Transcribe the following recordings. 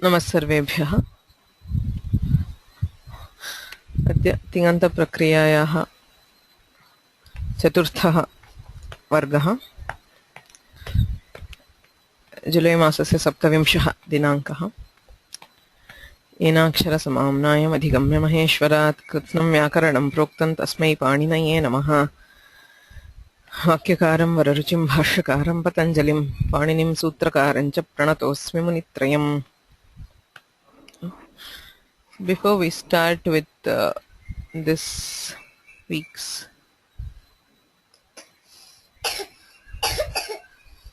नमस्सर्वेभ्यः। अद्य तिङन्तप्रक्रियायाः चतुर्थः वर्गः, जुलै मासस्य 27 दिनाङ्कः। येनाक्षरसमाम्नायम् अधिगम्य महेश्वरात् कृत्स्नं व्याकरणं प्रोक्तं तस्मै पाणिनये नमः। वाक्यकारं वररुचिं भाष्यकारं पतञ्जलिं पाणिनिं सूत्रकारं च प्रणतोऽस्मि मुनित्रयम्। Before we start with this week's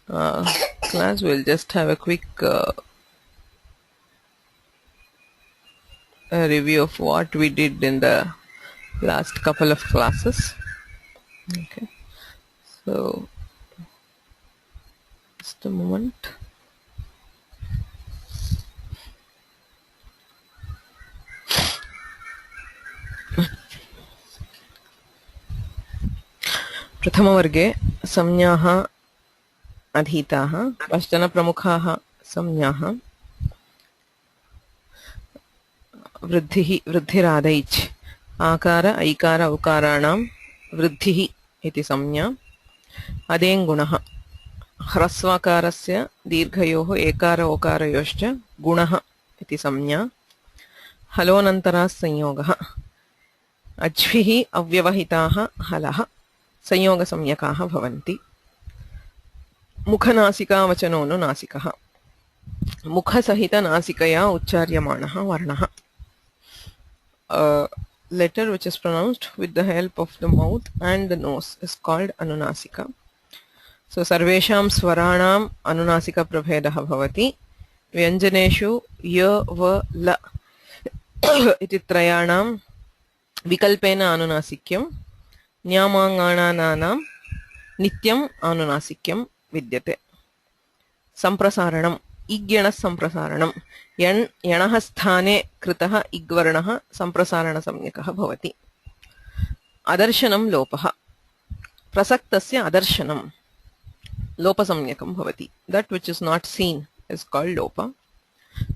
class, we'll just have a quick review of what we did in the last couple of classes. Okay, so just a moment. प्रथमवर्गे संज्ञाः अधीताः। कश्चन प्रमुखाः संज्ञाः वृद्धिः वृद्धिरादैच् आकार ऐकार औकाराणां वृद्धिः इति संज्ञा। अदेङ्गुणः ह्रस्वकारस्य दीर्घयोः एकार ओकारयोश्च गुणः इति संज्ञा। हलोऽनन्तराः संयोगः अच्भिः अव्यवहिताः हलः संयोगसंज्ञकाः भवन्ति। मुखनासिकावचनोऽनुनासिकः मुखसहितनासिकया उच्चार्यमाणः वर्णः। Letter which is pronounced with the help of the mouth and the nose is called anunasika. So सर्वेषां स्वराणाम् अनुनासिकप्रभेदः भवति। व्यञ्जनेषु य व ल इति त्रयाणां विकल्पेन अनुनासिक्यं, न्यामाङ्गानानां नित्यम् अनुनासिक्यं विद्यते। सम्प्रसारणम् इग्यणः सम्प्रसारणम् यणः स्थाने कृतः इग्वर्णः सम्प्रसारणसंज्ञकः भवति। अदर्शनं लोपः प्रसक्तस्य अदर्शनं लोपसंज्ञकं भवति। That which is not seen is called लोप।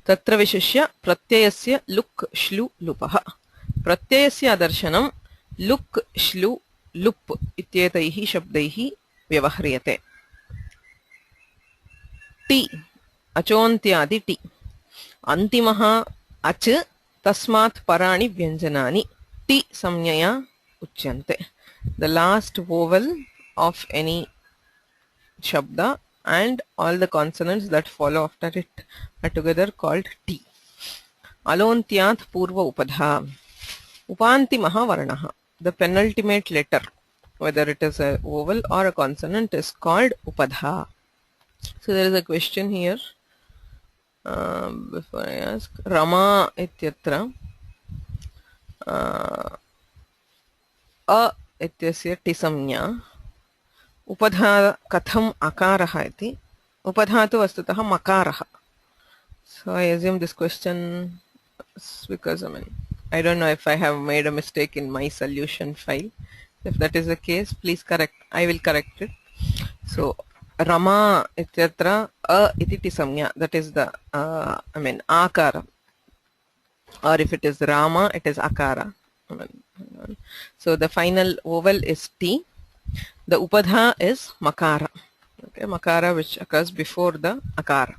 तत्र विशिष्य प्रत्ययस्य लुक् श्लु लुपः प्रत्ययस्य अदर्शनं लुक् श्लु लुप् इत्येतैः शब्दैः व्यवह्रियते। टी अचोन्त्यादि टी अन्तिमः अच् तस्मात् पराणि व्यञ्जनानि टी संज्ञया उच्यन्ते। The last vowel of any shabda and all the consonants that follow after it are together called T. अलोन्त्यात् पूर्व उपधा उपान्तिमः वर्णः the penultimate letter, whether it is a vowel or a consonant, is called upadha. So there is a question here. Before I ask, Rama ityatra a ityasya tisamnya upadha katham akarah iti. Upadha tu vastutah makarah. So I assume this question is because I don't know if I have made a mistake in my solution file. If that is the case, please correct. I will correct it. So Rama ityatra a iti tisamnya, that is the akara, or if it is Rama, it is akara. So the final vowel is T. The upadha is makara. Okay, makara which occurs before the akara.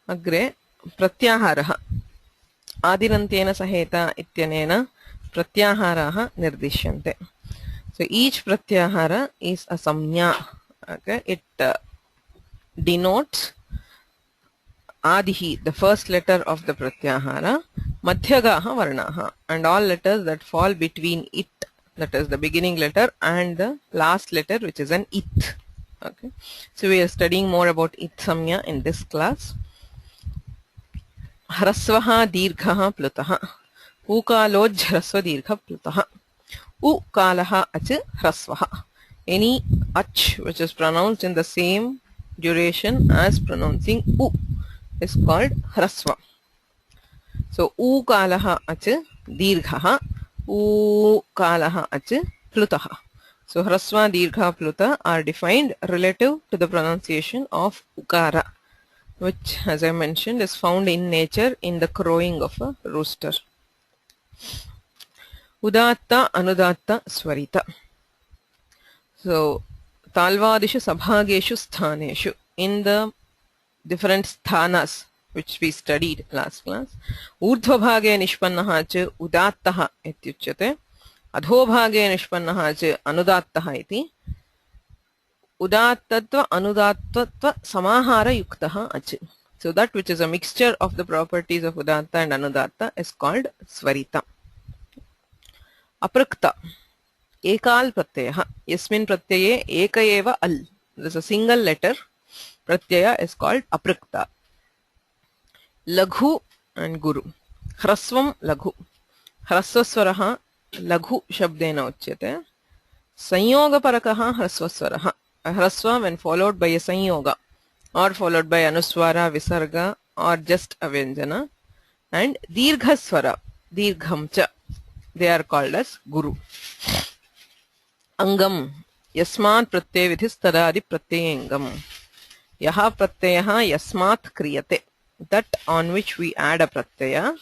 अग्रे प्रत्याहारः आदिरन्त्येन सहेत इत्यनेन प्रत्याहाराः निर्दिश्यन्ते. So each pratyahara is a samnya. Okay, it denotes adihi, the first letter of the pratyahara, madhyagaha varnaha, and all letters that fall between it, that is the beginning letter and the last letter, which is an it. Okay, so we are studying more about it samnya in this class. ह्रस्वः दीर्घः प्लुतः ऊकालोज् दीर्घ प्लुतः उकालः अच् ह्रस्वः. Any ach which is pronounced in the same duration as pronouncing u is called hrasva. So ukalah ach dirghah, ukalah ach plutah. So hrasva, dirgha, pluta are defined relative to the pronunciation of ukara, which, as I mentioned, is found in nature in the crowing of a rooster. Udatta, anudatta, swarita. So talvadishu sabhageshu sthaneshu, in the different sthanas which we studied last class, ऊर्ध्वभागे निष्पन्नः च उदात्तः इत्युच्यते, अधोभागे निष्पन्नः च अनुदात्तः इति. उदात्तत्व अनुदात्तत्व समाहारयुक्तः अच. So that which is a mixture of the properties of udatta and anudatta is called swarita. Aprakta, ekal pratyaya, yasmin pratyaya eka eva al. There is a single letter pratyaya is called aprakta. Laghu and guru. Hrasvam laghu. Hrasvaswaraha laghu shabdena uchyate. Sanyoga parakaha hrasvaswaraha. A hrasva when followed by a sanyoga or followed by anuswara, visarga or just a vyanjana, and dirghaswara, dirgham cha, they are called as guru. Angam, yasmat pratyaya vidhis tadadi pratyayangam. Yaha pratyayaha yasmat kriyate, that on which we add a pratyaya,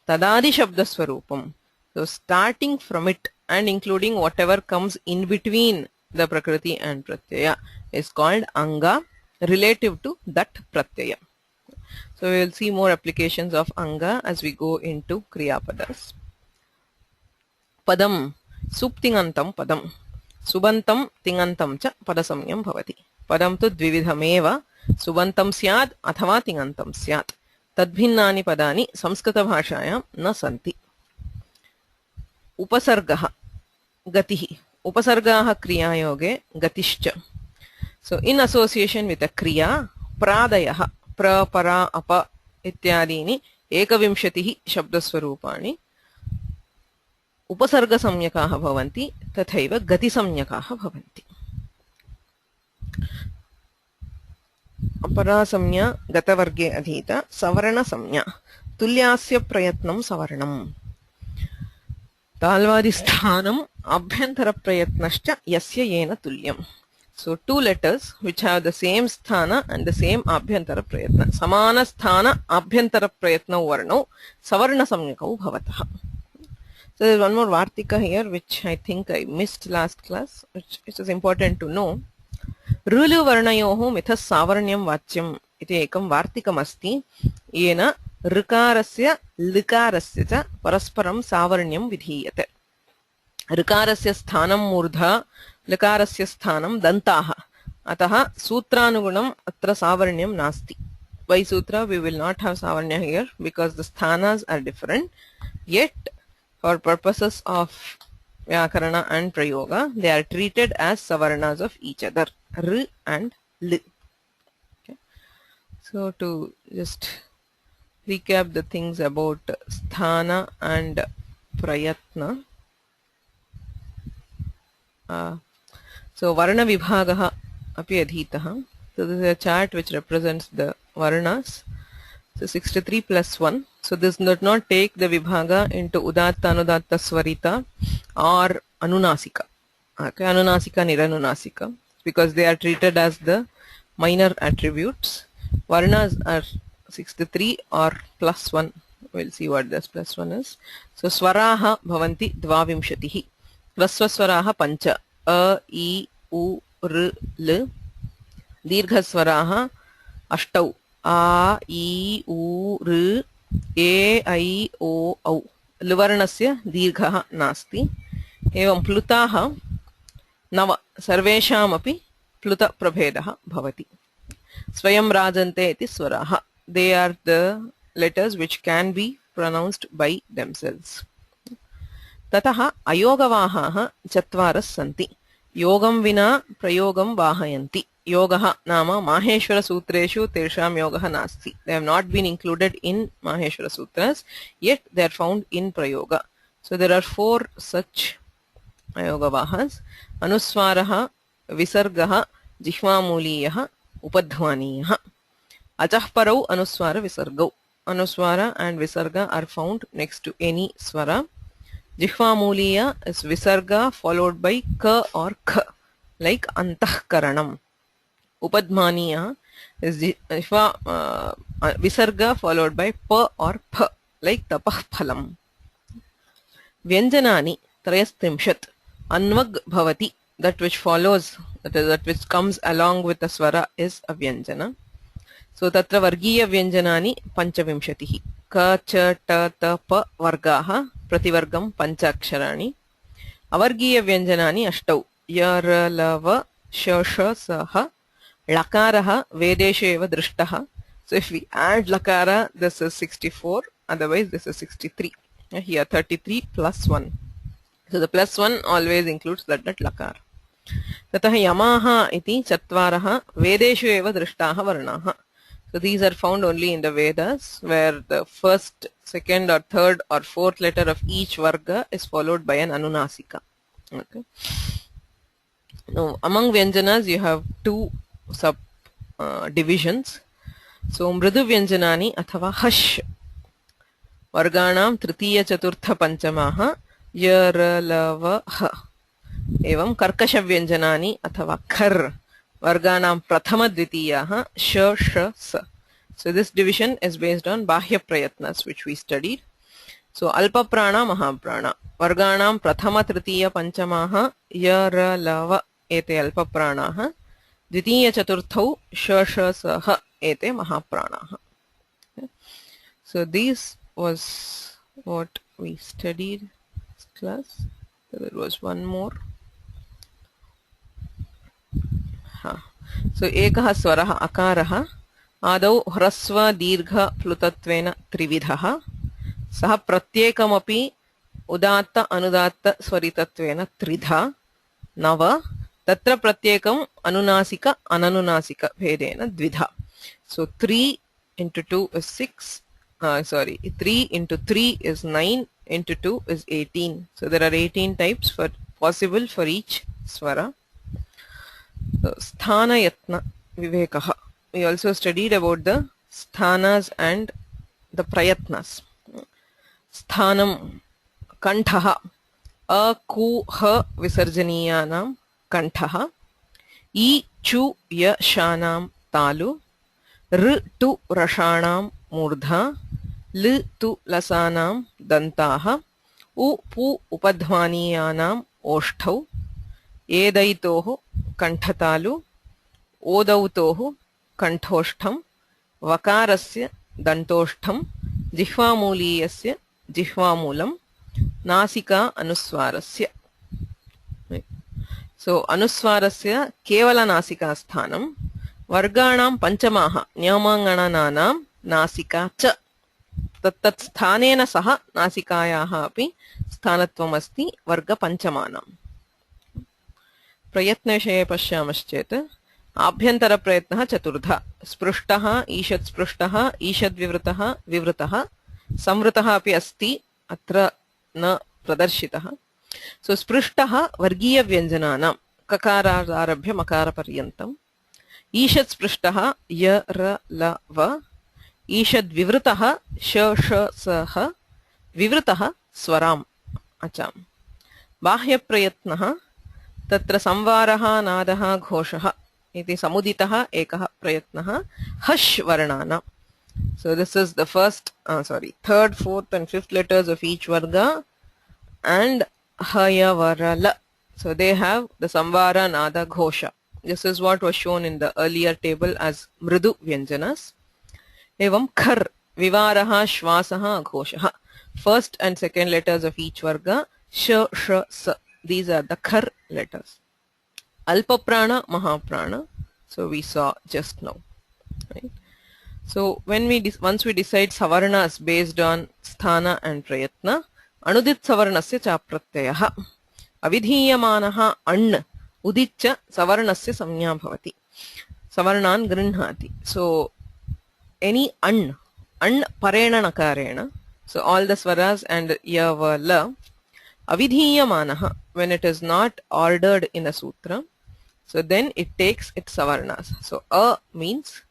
tadadi shabda swarupam. So starting from it and including whatever comes in between the prakriti and pratyaya is called anga, relative to that pratyaya. So we will see more applications of anga as we go into kriyapadas. Padam, suptingantam padam, subantam tingantam cha padasamyam bhavati. Padam tu dvividhameva, subantam syad athava tingantam syat. Tadbhinnani padani samskrita bhashayam na santi. Upasargaha, gatihi. Upasargaha kriyayoge gatishcha. So in association with a kriya, pradayaha, pra, para, apa ityadini ekavimshatihi shabdaswarupani upasarga samyakaha bhavanti tathaiva gati samyakaha bhavanti. Apara samya gatavarge adhita savarna samya tulyasya prayatnam savarnam. Talvadi sthanam abhyantara prayatnascha yasya yena tulyam. So two letters which have the same sthana and the same abhyantara prayatna. Samana sthana abhyantara prayatna varno savarna samyakau bhavataha. So there is one more vartika here which I think I missed last class, which is important to know. Rulu varnayoho mithas savarnyam vachyam iti ekam vartikam asti yena rikarasya likarasya cha parasparam savarnyam vidhiyate. Rikarasya sthanam murdha, likarasya sthanam dantaha. Ataha sutranugunam atra savarnyam nasti. By sutra we will not have savarnya here because the sthanas are different. Yet for purposes of vyakarana and prayoga they are treated as savarnas of each other, r and l. Okay. So to just recap the things about sthana and prayatna. So varna vibhagaha api adhitaha. So this is a chart which represents the varnas. So 63 plus 1. So this does not take the vibhaga into udatta, anudatta, swarita or anunasika. Okay, anunasika, niranunasika, because they are treated as the minor attributes. Varnas are 63 or plus 1. We'll see what this plus 1 is. So swaraha bhavanti dvavimshatihi. Rasvaswaraha pancha. A, I, U, R, L. Dirghaswaraha ashtau. A, I, U, R, A, I, O, Au. Luvarnasya dirghaha nasti. Evam plutaha nava. Sarvesham api pluta prabhedaha bhavati. Swayam rajante iti swaraha. They are the letters which can be pronounced by themselves. Tataha ayogavahaha chatvaras santi. Yogam vina prayogam vahayanti. Yogaha nama Maheshwara Sutreshu Tesham Yogaha Nasti. They have not been included in Maheshwara Sutras, yet they are found in Prayoga. So there are 4 such ayogavahas. Anuswaraha, Visargaha, Jihvamuliyaha, Upadhvaniyaha. Achahparau Anuswara Visargau. Anuswara and Visarga are found next to any swara. Jihvamuliya is visarga followed by ka or kh, like antahkaranam. Upadmaniya is visarga followed by pa or ph, like tapah phalam. Vyanjanani trayastrimshat anvag bhavati, that which follows, that is, that which comes along with the swara is a vyanjana. So tatra vargiya vyanjanani panchavimshatihi. Ka, cha, ta, ta, pa vargaha प्रतिवर्गम पंच अक्षराणि. अवर्गीय व्यंजनानि अष्टौ. य, र, ल, व, श, ष, स, ह. लकारः वेदेषु एव दृष्टः. So if we add lakara, this is 64, otherwise this is 63. Here 33 plus 1. So the plus 1 always includes that lakara. ततः यमाः इति चत्वारः वेदेषु एव दृष्टाः वर्णाः. So these are found only in the Vedas, where the first, second or third or fourth letter of each varga is followed by an anunasika. Okay. Now among Vyanjanas you have two sub divisions. So mridu Vyanjanani athava hash varganam tritiya chaturtha panchamaha ya, ra, la, va, ha. Evam karkasha Vyanjanani athava khar varganam prathama dvitiyaha sh, sh, sa. So this division is based on bahya prayatnas, which we studied. So alpa prana mahaprana varganam prathama tritiya panchamaha ya, ra, la, va ete alpa pranaha, dvitiya chaturthau sh, sh, sa, ha ete mahapranaha. Okay. So this was what we studied this class. So there was one more. So ekah swarah akarah आदौ ह्रस्व दीर्घ प्लुतत्वेन त्रिविधः सः प्रत्येकमपि उदात्त अनुदात्त स्वरितत्वेन त्रिधा नव तत्र प्रत्येकम् अनुनासिक अननुनासिक भेदेन द्विधा. So 3 into 2 is 6, 3 into 3 is 9, into 2 is 18. So there are 18 types possible for each swara. So, sthana yatna vivekaha. We also studied about the sthanas and the prayatnas. Sthanam kanthaha a, ku, ha visarjaniyanam kanthaha, I, chu, ya, shanam talu, r, tu, rashanam murdha, l, tu, lasanam dantaha, u, pu, upadhvaniyanam oshtau, edaitoh kanthatalu, odautoh कंठोष्ठम वकारस्य दंतोष्ठम जिह्वामूलीयस्य जिह्वामूलम नासिका अनुस्वारस्य. So अनुस्वारस्य केवल नासिका स्थानं वर्गाणां पंचमाः न्यामाङ्गणनानां नासिका च तत्तत् स्थानेन सह नासिकायाः अपि स्थानत्वम् अस्ति वर्गपञ्चमानां. प्रयत्नविषये पश्यामश्चेत् आभ्यंतर प्रयत्नः चतुर्धा. स्पृष्टः ईषत् स्पृष्टः ईषद् विवृतः विवृतः संवृतः अपि अस्ति अत्र न प्रदर्शितः. सो स्पृष्टः वर्गीय व्यञ्जनानां ककारात् आरभ्य मकारपर्यन्तम्. ईषत् स्पृष्टः य, र, ल, व. ईषद् विवृतः श, ष, स, ह. विवृतः स्वराम् अचाम्. बाह्य प्रयत्नः तत्र संवारः नादः घोषः इति समुदितः एकः प्रयत्नः हश् वर्णानां. So this is the first, third, fourth and fifth letters of each varga and haya varala. So they have the samvara nada ghosha. This is what was shown in the earlier table as mridu vyanjanas. Evam khar vivaraha shvasaha ghoshaha. First and second letters of each varga sh, sh, s. These are the khar letters. Alpa prana mahaprana. So we saw just now, right? So when once we decide savarnas based on sthana and prayatna, anudit savarnasya cha pratyayah avidhiyamanaha an udicca savarnasya samnya bhavati savarnan grinhati. So any an parena nakarena, so all the swaras and ya, va, la, avidhiyamanaha, when it is not ordered in a sutra, so then it takes its savarnas. So a means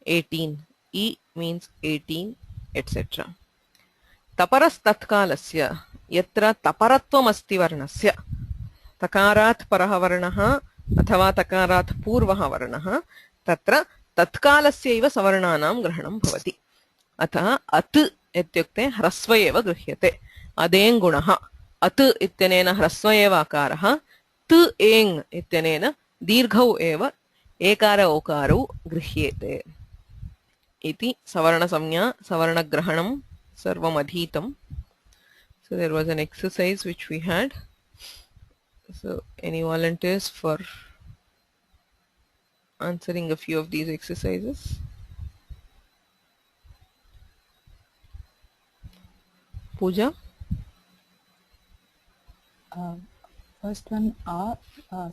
18, I means 18, etc. Taparas tatkalasya यत्र तपरत्वमस्ति वर्णस्य तकारात् परः वर्णः अथवा तकारात् पूर्वः वर्णः तत्र तत्कालस्यैव सवर्णानां ग्रहणं भवति अतः अत् इत्युक्ते ह्रस्व एव गृह्यते अदेङ् गुणः अत् इत्यनेन ह्रस्व एव आकारः तु एङ् इत्यनेन दीर्घौ एव एकार ओकारौ गृह्येते इति सवर्णसंज्ञा सवर्णग्रहणं सर्वम् अधीतम् so there was an exercise which we had so any volunteers for answering a few of these exercises Pooja first one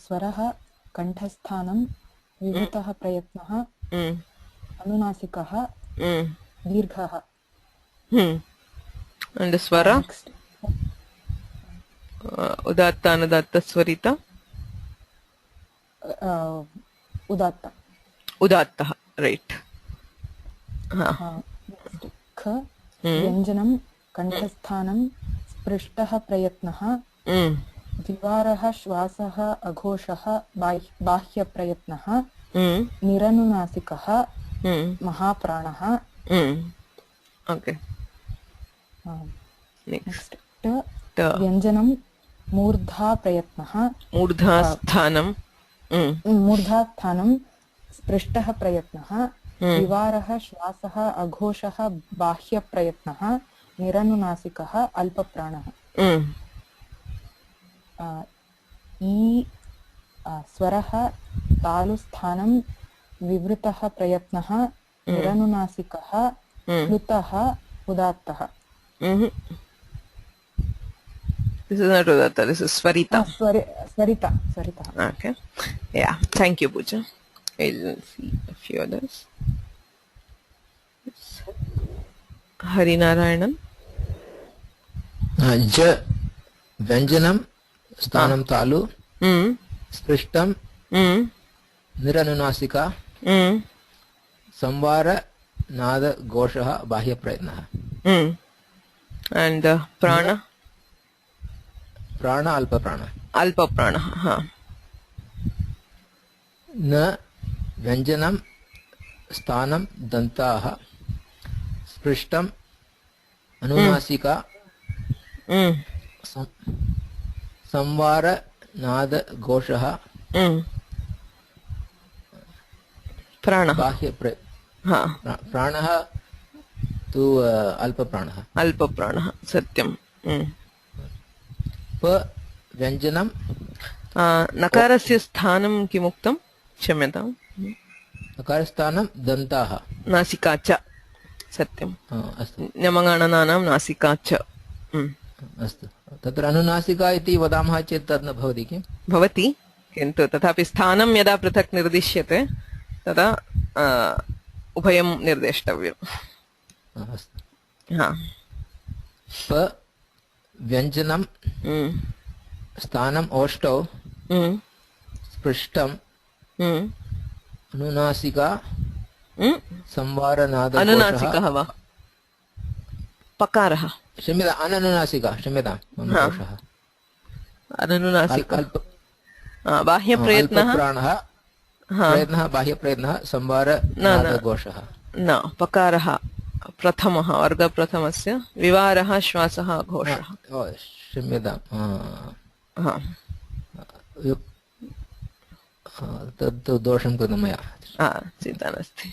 swarah kanthasthanam vivritah prayatnah अनुनासिकः दीर्घः and the swara udatta anudatta swarita udatta right ख व्यञ्जनं कण्ठस्थानं स्पृष्टः प्रयत्नः विवारः श्वासः अघोषः बाह्यप्रयत्नः निरनुनासिकः महाप्राणः okay next व्यञ्जनं मूर्धा प्रयत्नः मूर्धास्थानं मूर्धास्थानं स्पृष्टः प्रयत्नः विवारः श्वासः अघोषः बाह्यप्रयत्नः निरनुनासिकः अल्पप्राणः ई स्वरः तालुस्थानं विवृतः प्रयत्नः निरनुनासिकः प्लुतः उदात्तः This is not udatta, this is swarita. Swarita. Okay. Yeah. Thank you, Pooja. We'll see a few others. Harinarayanan. ज व्यञ्जनं स्थानं तालु स्पृष्टं निरनुनासिका संवार नाद घोषः बाह्यप्रयत्नः and prana प्राण अल्पप्राणः हाँ न व्यञ्जनं स्थानं दन्ताः स्पृष्टं अनुनासिका संवार नाद घोषः प्राणः प्राणः तु अल्पप्राणः सत्यं प व्यञ्जनं नकारस्य स्थानं किमुक्तं क्षम्यताम् नकारस्थानं दन्ताः नासिका च सत्यं अस्तु न्यमगणनानां नासिका च अस्तु तत्र अनुनासिका इति वदामः चेत् तद् न भवति किं भवति किन्तु तथापि स्थानं यदा पृथक् निर्दिश्यते तदा उभयं निर्देष्टव्यम् अस्तु हा प व्यञ्जनं स्थानम् ओष्ठौ स्पृष्टं अनुनासिका संवारनाद अनुनासिकः वा पकारः क्षम्यताम् अननुनासिका क्षम्यताम् अनुनासिका बाह्यप्रयत्नः प्रयत्नः बाह्यप्रयत्नः संवारनादघोषः न पकारः प्रथमः वर्गप्रथमस्य विवारः श्वासः घोषः क्षम्यताम् तद् दोषं कृतं मया चिन्ता नास्ति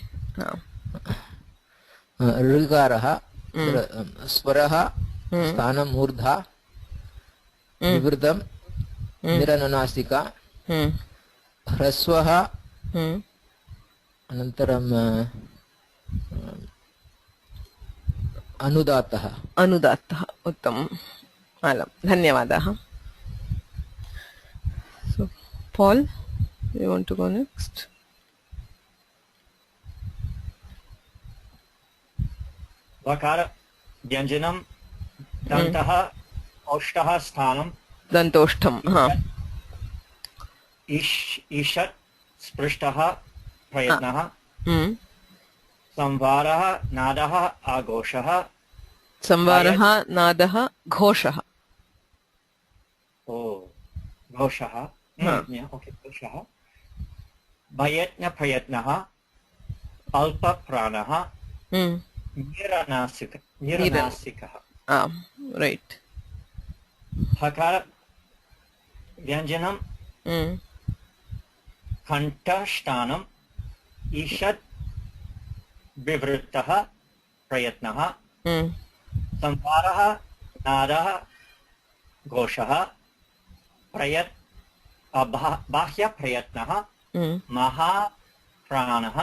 ऋकारः स्वरः स्थानं मूर्धा विवृतं निरनुनासिका ह्रस्वः अनन्तरं अनुदात्तः उत्तमम् अलं धन्यवादाः so Paul you want to go next वकार व्यञ्जनं दन्तः ओष्ठः स्थानं दन्तोष्ठं हाँ ईषत् स्पृष्टः प्रयत्नः संवारः नादः आघोषः संवारः नादः घोषः घोषः ओके घोषः भयज्ञप्रयत्नः अल्पप्राणः निरनासिकः रैट् हकार व्यञ्जनं कण्ठस्थानम् ईषत् विवृतः प्रयत्नः संवारः नादः घोषः बाह्यप्रयत्नः महाप्राणः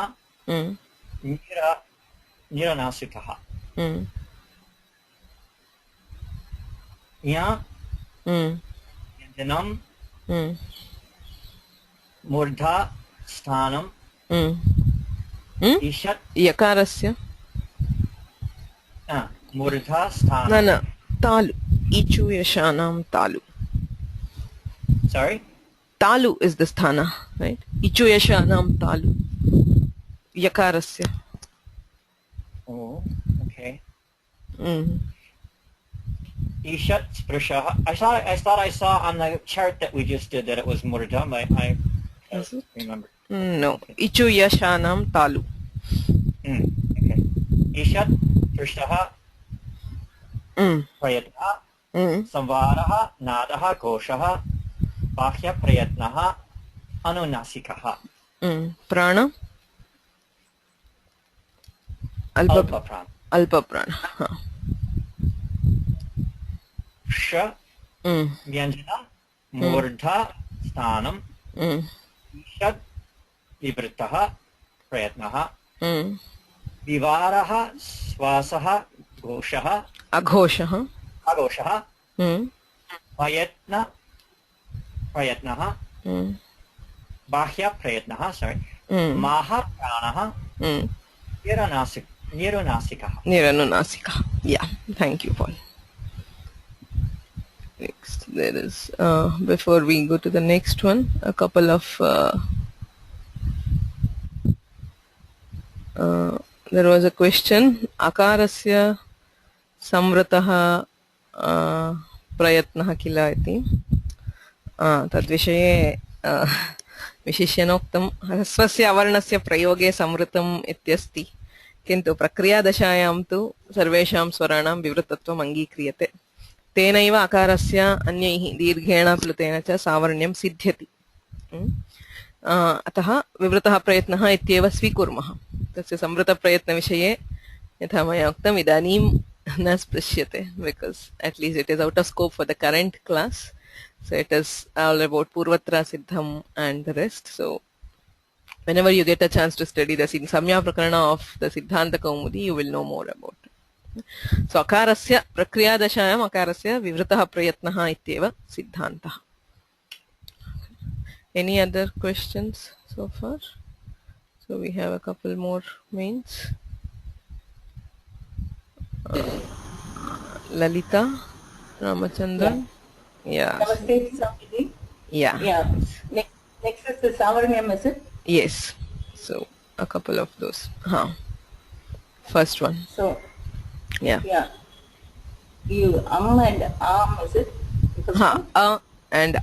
निरनासिकः व्यञ्जनं मूर्धा स्थानम् ईषत् यकारस्य मूर्धा न स्थानं तालु इचु यशानां तालु sorry तालु is the sthana, right? इचु यशानां तालु यकारस्य oh okay Ishat Sprusha. I thought I saw on the chart that we just did that it was Murdam. I Is it? remember. No. Ichu Yashanam Talu. Okay. Ishat Sprusha. Prayatna. Samvaraha Nadaha Goshaha. Bahya Prayatnaha Anunasikaha. Prana. Alpa Prana. Alpa Prana. श व्यञ्जना मूर्धा स्थानम् ईषद् विवृतः प्रयत्नः विवारः श्वासः घोषः अघोषः प्रयत्नः बाह्यप्रयत्नः महाप्राणः निरनुनासिकः. Yeah, thank you, Paul. Next, there is before we go to the next one, a couple of there was a question. Akarasya samvratah prayatnah kila iti. तद्विषये विशिष्यनोक्तं ह्रस्वस्य अवर्णस्य प्रयोगे संवृतम् इत्यस्ति, किन्तु प्रक्रियादशायां तु सर्वेषां स्वराणां विवृतत्वम् अङ्गीक्रियते. तेनैव अकारस्य अन्यैः दीर्घेण प्लुतेन च सावर्ण्यं सिद्ध्यति. अतः विवृतः प्रयत्नः इत्येव स्वीकुर्मः. तस्य संवृतप्रयत्नविषये यथा मया उक्तम् इदानीं न स्पृश्यते, because at least it is out of scope for the current class. So it is all about Purvatra Siddham and the rest. So whenever you get a chance to study the Samya Prakarana of the Siddhanta Kaumudi, you will know more about it. So akarasya prakriyadashayam akarasya vivritah prayatnah ityeva siddhantah. Any other questions so far? So we have a couple more mains. Lalita, Ramachandran. Yeah. Namaste, Swamiji. Yeah. Yeah. Next is the Savarnyam, is it? Yes. So a couple of those. First one. So, Yeah. yeah. You and is it? And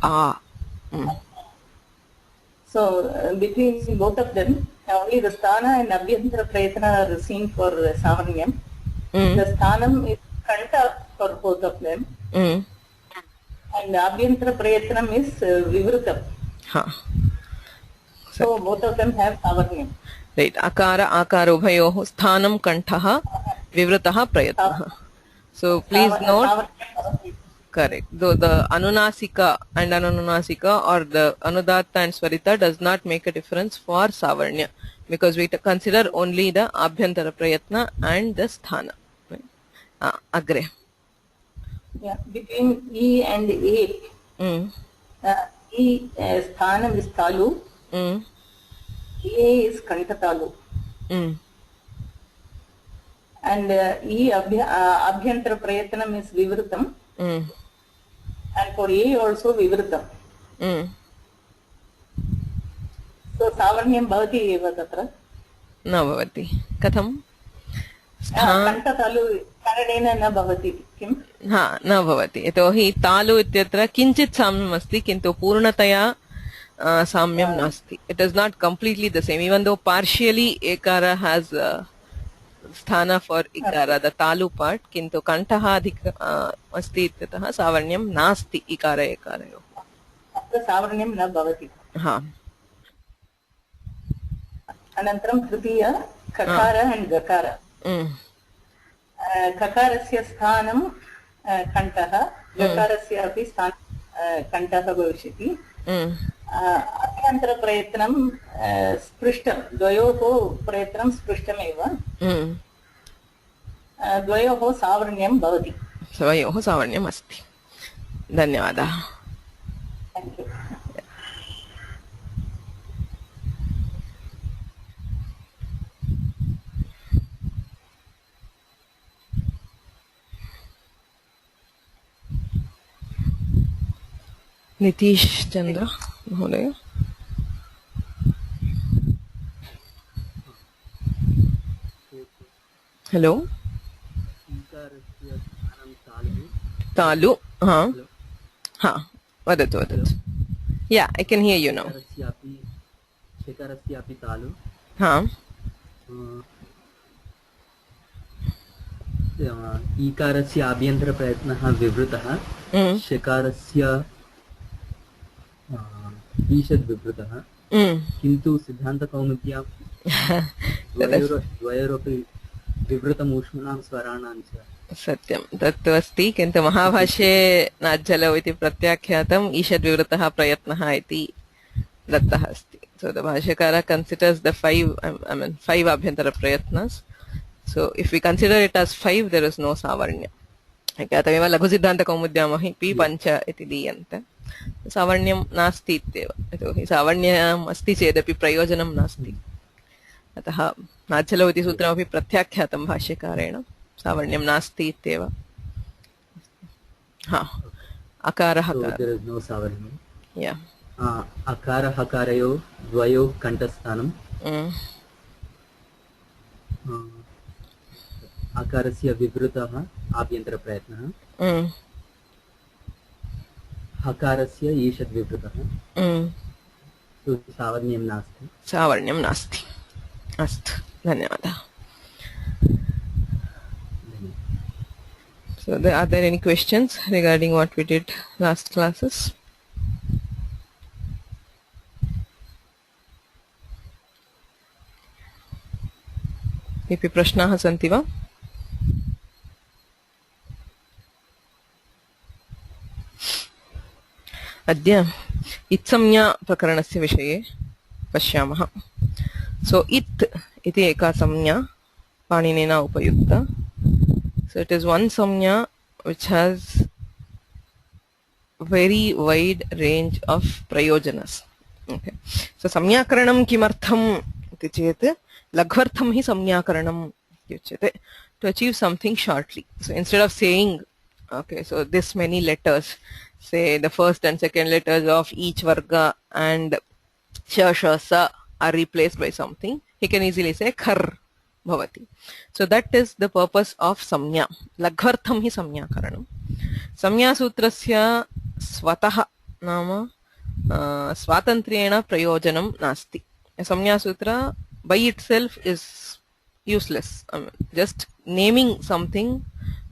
So, between both of them, only the Sthana and Abhyantara Prayatna are seen for Savarnyam. The Sthanam is Kanta for both of them. And Abhyantara Prayatnam is Vivrutam. So, both of them have Savarnyam. Right. Akara ubhayoh sthanam kantha vivratah prayatnah. So please note, correct. Though the anunasika and anunasika or the anudatta and swarita does not make a difference for savarnya, because we consider only the abhyantara prayatna and the sthana. Right? Agre. Yeah, between E and A. E sthanam is talu. A is kantatalu. And E abhyantara prayatnam is vivrutam. And for A also vivrutam. So savarnyam bhavati eva tatra. Na bhavati. Katham? Kantatalu कन्नडेन न भवति किम्? हा न भवति यतोहि तालु इत्यत्र किञ्चित् साम्यम् अस्ति किन्तु पूर्णतया साम्यं नास्ति. It is not completely the same even though partially ekara has sthana for ikara the talu part किन्तु कण्ठः अधिक अस्ति इत्यतः सावर्ण्यं नास्ति इकार एकारयोः. अत्र सावर्ण्यं न भवति. हा अनन्तरं तृतीय ककार एंड गकार. ककारस्य स्थानं कण्ठः, गकारस्य अपि स्थानं कण्ठः भविष्यति. अभ्यन्तरप्रयत्नं स्पृष्टं, द्वयोः प्रयत्नं स्पृष्टमेव. द्वयोः सावर्ण्यं भवति. द्वयोः सावर्ण्यम् अस्ति. धन्यवादः. Thank you. नितीश चंद्र महोदय. हेलो. तालु. हाँ हाँ वदतु वदतु. Yeah I can hear you now. शेकारस्यापि तालु. हाँ ईकारस्य आभ्यन्तरप्रयत्नः विवृतः, शेकारस्य ईषद् विवृतः. किन्तु सिद्धान्तकौमुद्यां द्वयोरपि विवृतमूष्मणां स्वराणां च. सत्यं तत्तु अस्ति किन्तु महाभाष्ये नाज्जलौ इति प्रत्याख्यातम् ईषद्विवृतः प्रयत्नः इति दत्तः अस्ति. So the Bhashyakara considers the five abhyantara prayatnas. So if we consider it as 5, there is no savarnya. ज्ञातमेव लघुसिद्धान्तकौमुद्यामहि पि पञ्च इति दीयन्ते. सावर्ण्यं नास्ति इत्येव, यतोहि सावर्ण्यम् अस्ति चेदपि प्रयोजनं नास्ति. अतः नाज्जलौ इति सूत्रमपि प्रत्याख्यातं भाष्यकारेण, सावर्ण्यं नास्ति इत्येव. हा अकारः या अकारः हकारयोः द्वयोः कण्ठस्थानं. अकारस्य विवृतः आभ्यन्तरप्रयत्नः, हकारस्य ईषद् विवृतः. सावर्ण्यं नास्ति. सावर्ण्यं नास्ति. अस्तु धन्यवादः. So are there any questions regarding what we did last classes? केऽपि प्रश्नाः सन्ति वा? अद्य इत्संज्ञा प्रकरणस्य विषये पश्यामः. सो इत् इति एका संज्ञा पाणिनिना उपयुक्ता. So it is one samnya which has very wide range of prayojanas. Okay. So samnyakaranam kimartham iti chet laghvartham hi samnyakaranam uchyate, to achieve something shortly. So instead of saying, okay, so this many letters, say the first and second letters of each varga and sha sha sa are replaced by something, he can easily say khar bhavati. So that is the purpose of samnya. Laghvartham hi samnyakaranam. Samnya sutrasya swatah nama swatantriyena prayojanam nasti. A samnya sutra by itself is useless. Just naming something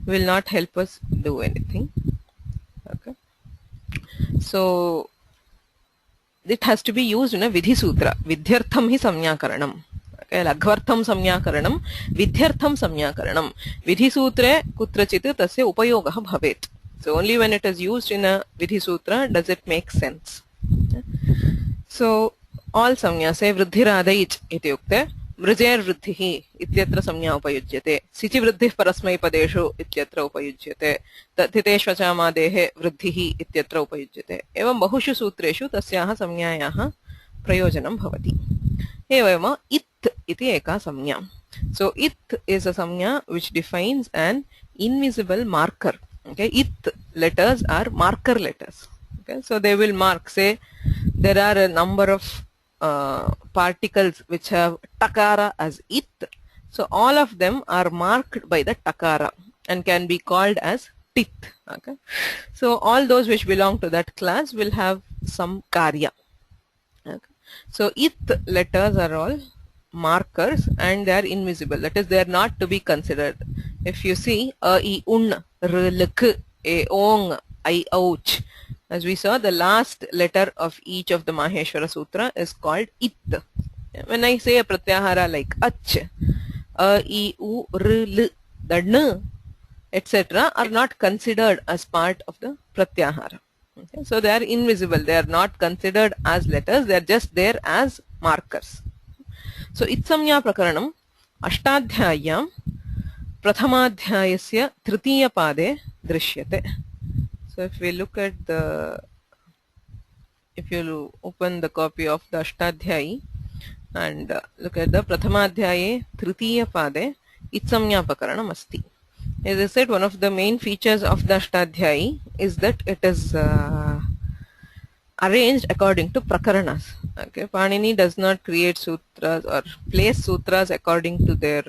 will not help us do anything. Okay. So it has to be used in a vidhi sutra. Vidhyartham hi samnyakaranam. लघ्वर्थं संज्ञाकरणं विध्यर्थं संज्ञाकरणं विधि सूत्रे कुत्रचित् तस्य उपयोगः भवेत्. So only when it is used in a vidhi sutra does it make sense. So all संज्ञा से वृद्धिरादैच इति उक्ते मृजेर् वृद्धिः इत्यत्र संज्ञा उपयुज्यते. सिचि वृद्धिः परस्मैपदेषु इत्यत्र उपयुज्यते. तथितेष्वचामादेः वृद्धिः इत्यत्र उपयुज्यते. एवं बहुषु सूत्रेषु तस्याः संज्ञायाः प्रयोजनं भवति. एवं इत् इति एका संज्ञा. So it is a samnya which defines an invisible marker. Okay, it letters are marker letters. Okay, so they will mark. Say there are a number of particles which have takara as it. So all of them are marked by the takara. and can be called as tit. Okay, so all those which belong to that class will have some karya. Okay. So it letters are all markers and they are invisible, that is they are not to be considered. If you see a, I, un, r, l, k, a, ong, I, ouch, as we saw, the last letter of each of the Maheshwara Sutra is called it. When I say a pratyahara like ach, a, I, u, r, l, the n, etc. are not considered as part of the pratyahara. Okay. So they are invisible, they are not considered as letters, they are just there as markers. So itsamya prakaranam ashtadhyayam prathamadhyayasya tritiya pade drishyate. So if we look at the, if you open the copy of the Ashtadhyayi and look at the Prathamadhyaye Tritiya Pade Itsamya Prakaranam Asti. As I said, one of the main features of the Ashtadhyayi is that it is arranged according to prakaranas. Okay, Panini does not create sutras or place sutras according to their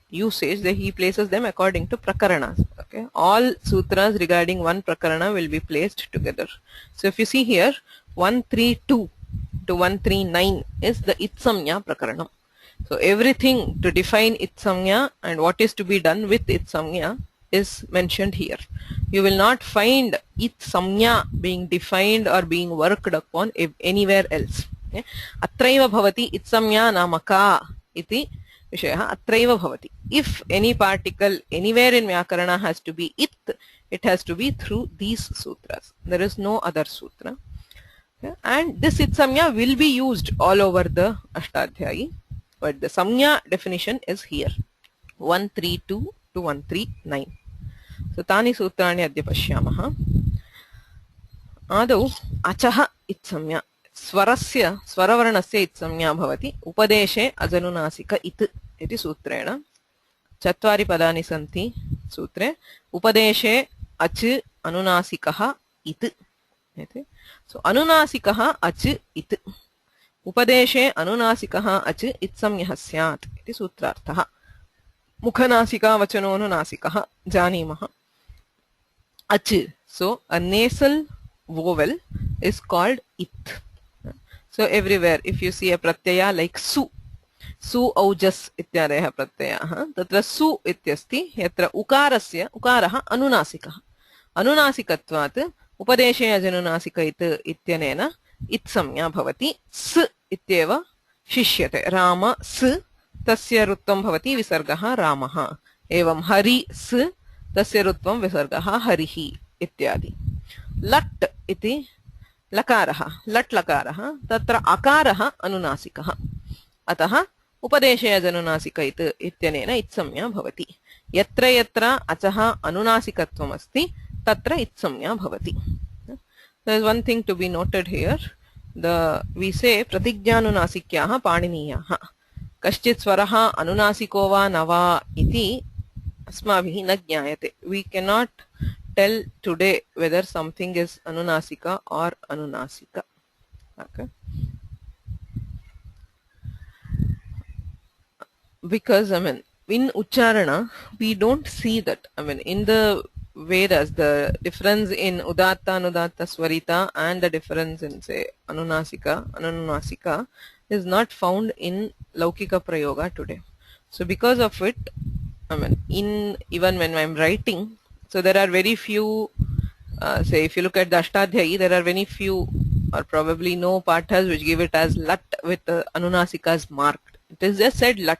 usage. He places them according to prakaranas. Okay, all sutras regarding one prakarana will be placed together. So if you see here, 132 to 139 is the Itsamya Prakaranam. So everything to define Itsamya and what is to be done with Itsamya is mentioned here. You will not find Itsamya being defined or being worked upon anywhere else. Okay? Atraiva bhavati Itsamya namaka iti vishaya atraiva bhavati. If any particle anywhere in Vyakarana has to be it has to be through these sutras. There is no other sutra. Okay? And this Itsamya will be used all over the Ashtadhyayi. But the Samya definition is here, 132 to 139. So Tani Sutrani Adya Pashyamaha. Adau Achaha Itsamya. Swarasya, Swaravarnasya Itsamya Bhavati. Upadeshe Ajanunasika It. Iti Sutrena. Chatvari Padani Santi Sutre. Upadeshe Ach Anunasikaha It. So Anunasikaha Ach It. Upadeshe anunasikaha ach itsamyah syat iti sutrarthaha. Mukhanasika vachano anunasikaha janimaha. Ach. So a nasal vowel is called it. So everywhere if you see a pratyaya like su, su aujas ityadayah pratyayah, tatra su ityasti, yatra ukarasya ukaraha anunasikaha. Anunasikatvat upadeshe ajanunasika it ityanena itsamya bhavati. S ityeva shishyate. Rama s tasya rutvam bhavati visargaha ramaha. Evam hari s tasya rutvam visargaha harihi ityadi. Lat iti lakaraha. Lat lakaraha. Tatra akaraha anunasikaha. Ataha upadeshe ajanunasika it ityanena itsamya bhavati. Yatra yatra achaha anunasikatvam asti tatra itsamya bhavati. There is one thing to be noted here. We say pratigyanunasikyah paniniyaha. Kaschit swaraha anunasiko va nava iti asmabhihi na jnayate. We cannot tell today whether something is anunasika or anunasika. Okay. Because in Ucharana we don't see that. In the Vedas, the difference in Udatta, Anudatta, Swarita and the difference in say Anunasika, Anunasika is not found in Laukika Prayoga today. So because of it, even when I'm writing, so there are very few, say if you look at the Ashtadhyayi, there are very few or probably no pathas which give it as lat with Anunasikas marked. It is just said lat.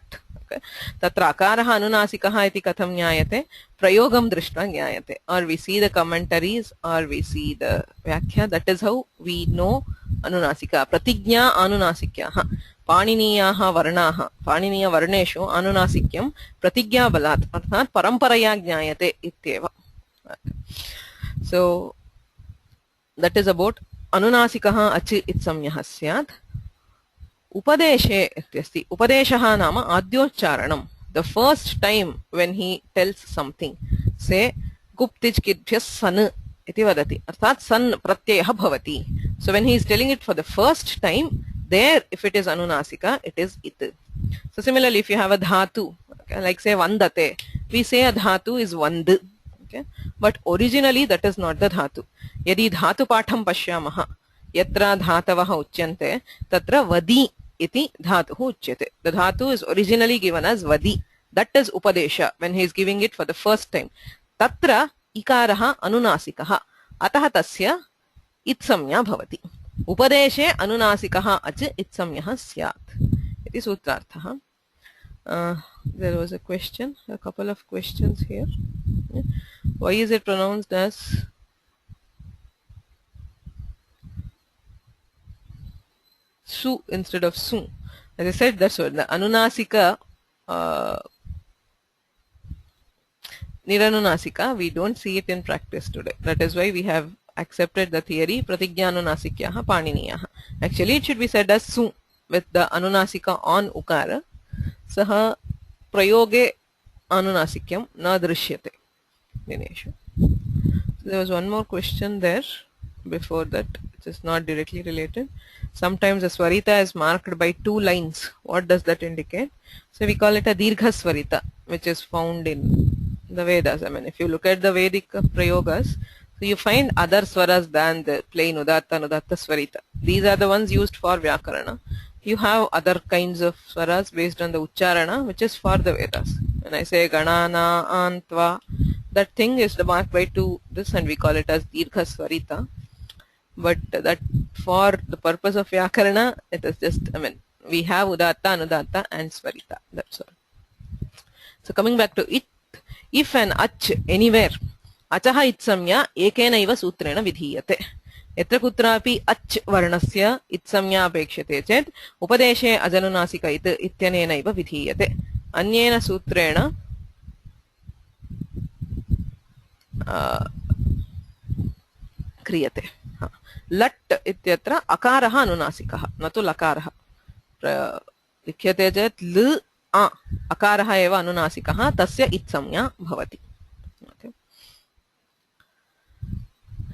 Tatra akaraha anunasikaha iti katham jnayate prayogam drishtva jnayate. Or we see the commentaries or we see the vyakhya. That is how we know anunasika. Pratignya anunasikyaha. Paniniyaha varnaha. Paniniya varneshu anunasikyam pratigya balat. Arthat paramparaya jnayate ityeva. So that is about anunasikaha ach itsamyah syat. Upadeshe ityasti. Upadeshaha nama adyocharanam. The first time when he tells something, say guptij kidbhyas san iti vadati. Arthat san pratyayah bhavati. So when he is telling it for the first time, there if it is anunasika, it is it. So similarly, if you have a dhatu, Okay? Like say vandate, we say a dhatu is vand. Okay? But originally that is not the dhatu. Yadi dhatu patham pashyamaha, yatra dhatavah uchyante, tatra vadi iti dhatuhu uchyate. The dhatu is originally given as vadi. That is upadesha when he is giving it for the first time. Tatra ikaraha anunasikaha, ataha tasya itsamya bhavati. Upadeshe anunasikaha ach itsamyah syat. Iti sutrarthaha. There was a question, a couple of questions here. Why is it pronounced as su instead of su? As I said, that's what the anunasika, niranunasika, we don't see it in practice today. That is why we have accepted the theory pratigyanunasikyah paniniyah. Actually, it should be said as su with the anunasika on ukara. Saha prayoge anunasikyam na drishyate. Dineshu. So there was one more question there before that, which is not directly related. Sometimes a swarita is marked by 2 lines. What does that indicate? So we call it a dirgha swarita, which is found in the Vedas. I mean, if you look at the Vedic prayogas, so you find other swaras than the plain udatta and udatta swarita. These are the ones used for Vyakarana. You have other kinds of swaras based on the ucharana, which is for the Vedas. When I say ganana, antva, that thing is marked by 2 this, and we call it as dirgha swarita. But that for the purpose of Vyakarana, it is just, I mean, we have udatta, anudatta and swarita. That's all. So coming back to it, if an ach anywhere, achaha itsamya ekena iva sutrena vidhiyate. Yatra kutrapi ach varnasya itsamya apekshate chet upadeshe ajanunasika it ityanena iva vidhiyate. Anyena sutrena kriyate. Lat ityatra akaraha anunasikaha, natu lakaraha. Likhyate chet l a akaraha eva anunasikaha tasya itsamya bhavati.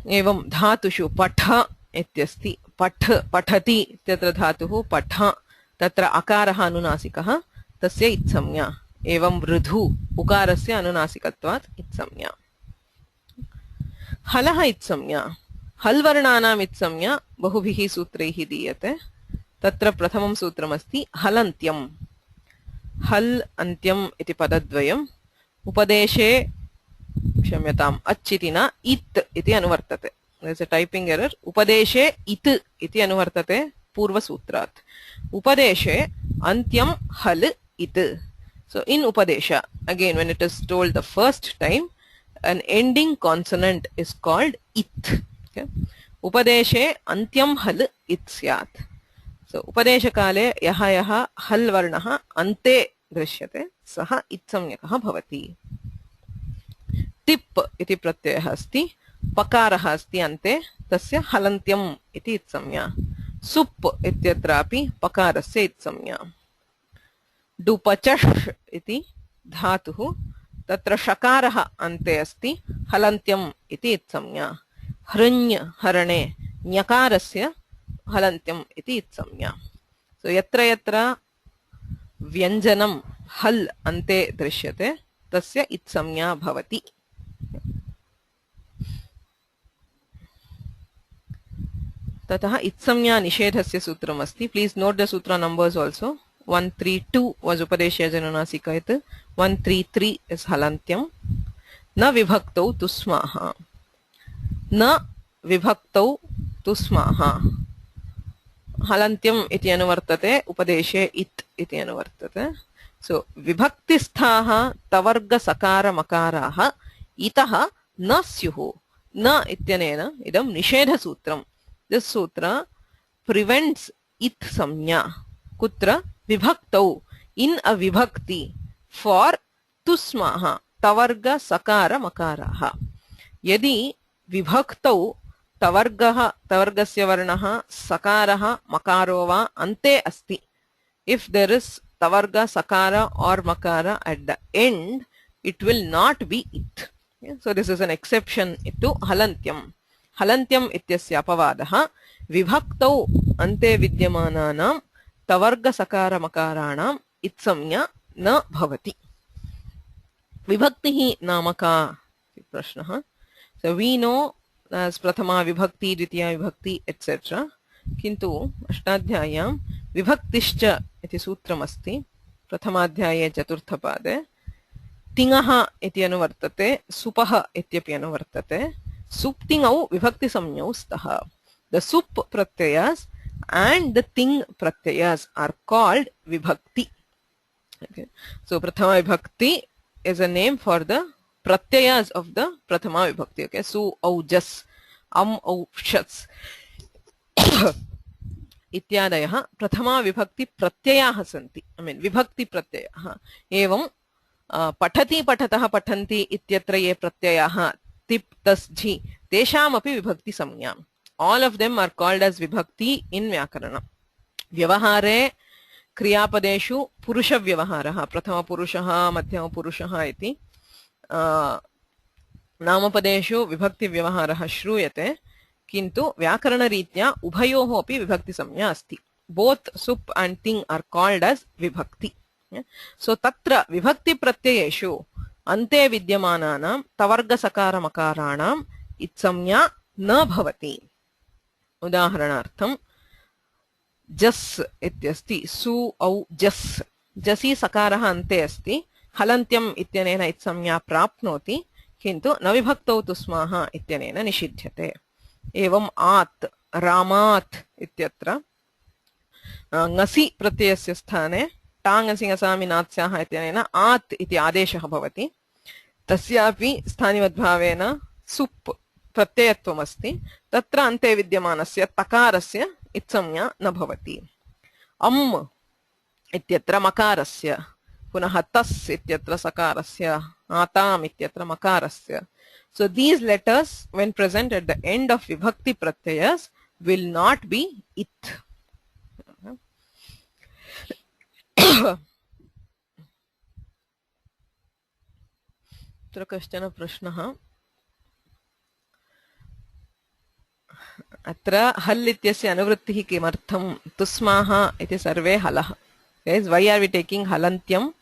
एवं धातुषु पठ इत्यस्ति, पठ पठति इत्यत्र धातुः पठ, तत्र अकारः अनुनासिकः तस्य इत्संज्ञा. एवं मृधु उकारस्य अनुनासिकत्वात् इत्संज्ञा. हलः इत्संज्ञा. हल् वर्णानाम् इत्संज्ञा बहुभिः सूत्रैः दीयते. तत्र प्रथमं सूत्रमस्ति हलन्त्यम्. हल् अन्त्यम् इति पदद्वयम् उपदेशे क्षम्यताम् अच् इति न इत् इति अनुवर्तते. There is a typing error. Upadeshe it iti anuvartate purvasutrat. Upadeshe antyam hal it. So in Upadesha, again when it is told the first time, an ending consonant is called it. Okay? Upadeshe antyam hal it syat. So Upadesha kale yaha yaha hal varnaha ante drishyate saha itsamyakah bhavati. Tip iti pratyayah asti. पकारः अस्ति अन्ते तस्य हलन्त्यम् इति इत्संज्ञा. सुप् इत्यत्रापि पकारस्य इत्संज्ञा. डुपचष् इति धातुः तत्र षकारः अन्ते अस्ति हलन्त्यम् इति इत्संज्ञा. हृञ् हरणे ञकारस्य हलन्त्यम् इति इत्संज्ञा. सो यत्र यत्र व्यञ्जनं हल् अन्ते दृश्यते तस्य इत्संज्ञा भवति. ततः इत्संज्ञा निषेधस्य सूत्रमस्ति. प्लीज नोट द सूत्र नंबर्स आल्सो. 132 was उपदेशे जनुनासिका इति. 133 is हलन्त्यम्. न विभक्तौ तुस्माः. न विभक्तौ तुस्माः. हलन्त्यम् इति अनुवर्तते, उपदेशे इत् इति अनुवर्तते. सो विभक्तिस्थाः तवर्ग सकार मकाराः इतः न स्युः. न इत्यनेन इदं निषेधसूत्रम्. This sutra prevents it samnya. Kutra vibhaktau, in a vibhakti, for tusmaha tavarga sakara makaraha. Yadi vibhaktau tavargaha tavargasya varnaha sakaraha makaro va ante asti. If there is tavarga sakara or makara at the end, it will not be it. Okay? So this is an exception to halantyam. हलन्त्यम् इत्यस्य अपवादः विभक्तौ अन्ते विद्यमानानां तवर्ग सकार मकाराणाम् इत्संज्ञा न भवति. विभक्तिः नाम का इति प्रश्नः. So we know as प्रथमा विभक्ति, द्वितीया विभक्ति etc. किन्तु अष्टाध्याय्यां विभक्तिश्च इति सूत्रमस्ति. प्रथमाध्याये चतुर्थपादे तिङः इति अनुवर्तते, सुपः इत्यपि अनुवर्तते. सुप्तिङौ विभक्तिसंज्ञौ स्तः. The sup pratyayas and the ting pratyayas are called vibhakti. Okay. So prathama vibhakti is a name for the pratyayas of the prathama vibhakti. Okay. Su au jas, au shats इत्यादयः प्रथमा विभक्ति प्रत्ययाः सन्ति. I mean विभक्ति प्रत्ययः. एवं पठति पठतः पठन्ति इत्यत्र ये प्रत्ययाः तिप् तस् झि तेषामपि विभक्ति संज्ञा. All of them are called as vibhakti in व्याकरण. व्यवहारे क्रियापदेषु पुरुषव्यवहारः, प्रथमपुरुषः मध्यमपुरुषः इति. नामपदेषु विभक्तिव्यवहारः श्रूयते, किन्तु व्याकरणरीत्या उभयोः अपि विभक्तिसंज्ञा अस्ति. Both sup and ting are called as vibhakti. So तत्र विभक्तिप्रत्ययेषु अन्ते विद्यमानानां तवर्गसकारमकाराणाम् इत्संज्ञा न भवति. उदाहरणार्थं जस् इत्यस्ति, सु औ जस्. जसि सकारः अन्ते अस्ति, हलन्त्यम् इत्यनेन इत्संज्ञा प्राप्नोति, किन्तु न विभक्तौ तु स्माः इत्यनेन निषिध्यते. एवम् आत्, रामात् इत्यत्र ङसि प्रत्ययस्य स्थाने टाङसि ङसामि नात्स्याः इत्यनेन आत् इति आदेशः भवति. तस्यापि स्थानिवद्भावेन सुप् प्रत्ययत्वमस्ति. तत्र अन्ते विद्यमानस्य तकारस्य इत्संज्ञा न भवति. अम् इत्यत्र मकारस्य, पुनः तस् इत्यत्र सकारस्य, आताम् इत्यत्र मकारस्य. So these letters when present at the end of vibhakti pratyayas will not be it. अत्र कश्चन प्रश्नः. अत्र हल् इत्यस्य अनुवृत्तिः किमर्थं? तुस्माः इति सर्वे हलः. Guys, why are we taking halantyam?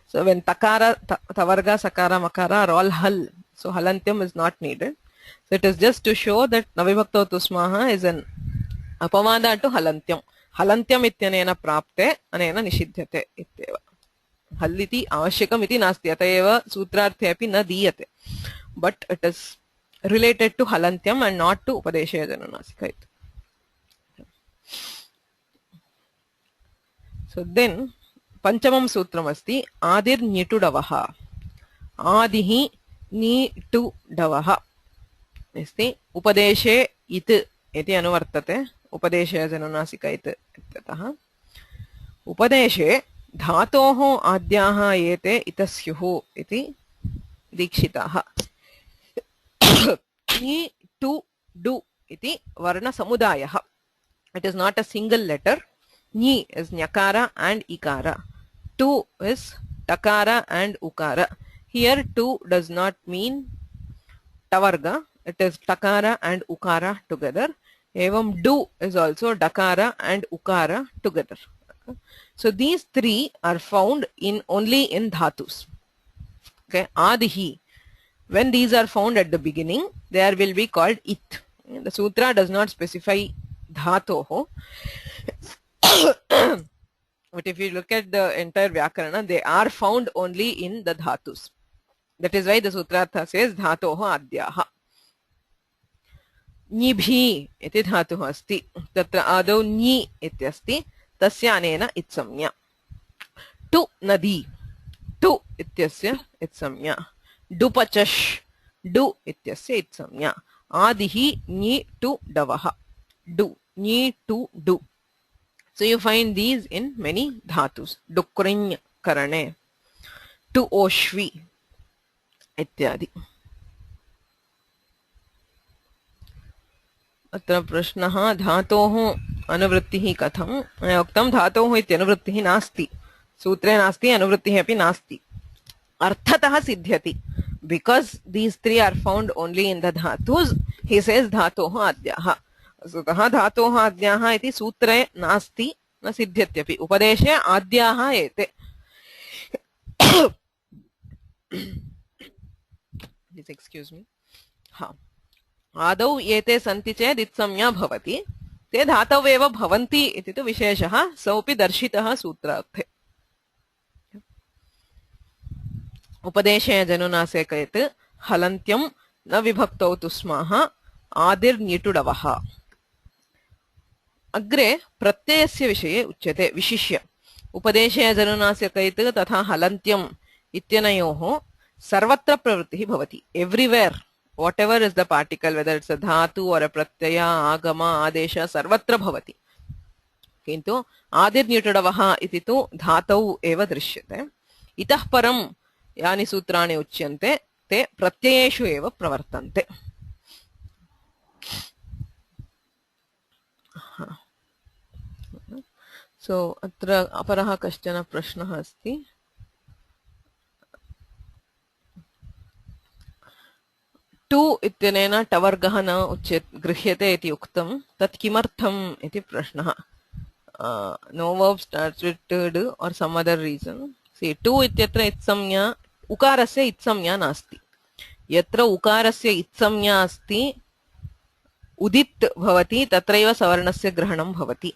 So when takara, tavarga, sakara, makara are all hal, so halantyam is not needed. So it is just to show that navibhakto tusmaha is an apavada to halantyam. Halantyam ityanena prapte anena nishidhyate ityeva. Halliti avashyakam iti nasti, atayeva sutrarthe api na diyate. But it is related to halantyam and not to upadeshaya jananasika. So then पंचमं सूत्रमस्ति आदिर्निटुडवः. आदिः निटुडवः अस्ति. उपदेशे इत् इति अनुवर्तते, उपदेशे जननासिक इत् इत्यतः. उपदेशे धातोः आद्याः एते इतस्युः इति दीक्षिताः. नि टु डु इति वर्णसमुदायः. It is not a single letter. Ni is nyakara and ikara. Tu is takara and ukara. Here tu does not mean tavarga. It is takara and ukara together. Evam du is also dakara and ukara together. So these three are found in only in dhatus. Okay, adihi. When these are found at the beginning, there will be called it. The sutra does not specify dhatoho. But if you look at the entire Vyakarana, they are found only in the dhatus. That is why the Sutrartha says dhatoho adyaha. Nibhi iti dhatuh asti. Tatra adau ni ityasti. Tasya anena itsamnya. Tu nadi. Tu ityasya itsamnya. Dupachash. Du ityasya itsamnya. Adihi ni tu davaha. Du. Ni tu du. So you find these in many dhatus. Dukrinya karane. Tu oshvi. इत्यादि. अत्र प्रश्नः धातोः अनुवृत्तिः कथं? उक्तं धातोः इत्यनुवृत्तिः नास्ति. सूत्रे नास्ति, अनुवृत्तिः अपि नास्ति. अर्थतः सिद्ध्यति. Because these three are found only in the dhatus, he says धातोः आद्याः. सुतः धातोः आद्याः इति सूत्रे नास्ति, न सिद्ध्यत्यपि. उपदेशे आद्याः एते. प्लीज एक्सक्यूज मी हाँ आदौ एते सन्ति चेत् इत्संज्ञा भवति ते धातवैव भवन्ति इति तु विशेषः सोऽपि दर्शितः सूत्रार्थे उपदेशे जनुनासिकयत् हलन्त्यं न विभक्तौ तु स्मः आदिर्निटुडवः अग्रे प्रत्ययस्य विषये उच्यते विशिष्य उपदेशे जनुनासिकयत् तथा हलन्त्यम् इत्यनयोः सर्वत्र प्रवृत्तिः भवति एव्रीवेयर whatever is the particle whether it's a dhatu or a pratyaya agama adesha sarvatra bhavati किन्तु आदिर्निटुडवः इति तु धातौ एव दृश्यते इतः परं यानि सूत्राणि उच्यन्ते ते प्रत्ययेषु एव प्रवर्तन्ते सो अत्र अपरः कश्चन प्रश्नः अस्ति टु इत्यनेन टवर्गः न गृह्यते इति उक्तं तत् किमर्थम् इति प्रश्नः नो वर्ब स्टार्ट्स विथ ड और सम अदर रीजन सी टु इत्यत्र इत्संज्ञा उकारस्य इत्संज्ञा नास्ति यत्र उकारस्य इत्संज्ञा अस्ति उदित् भवति तत्रैव सवर्णस्य ग्रहणं भवति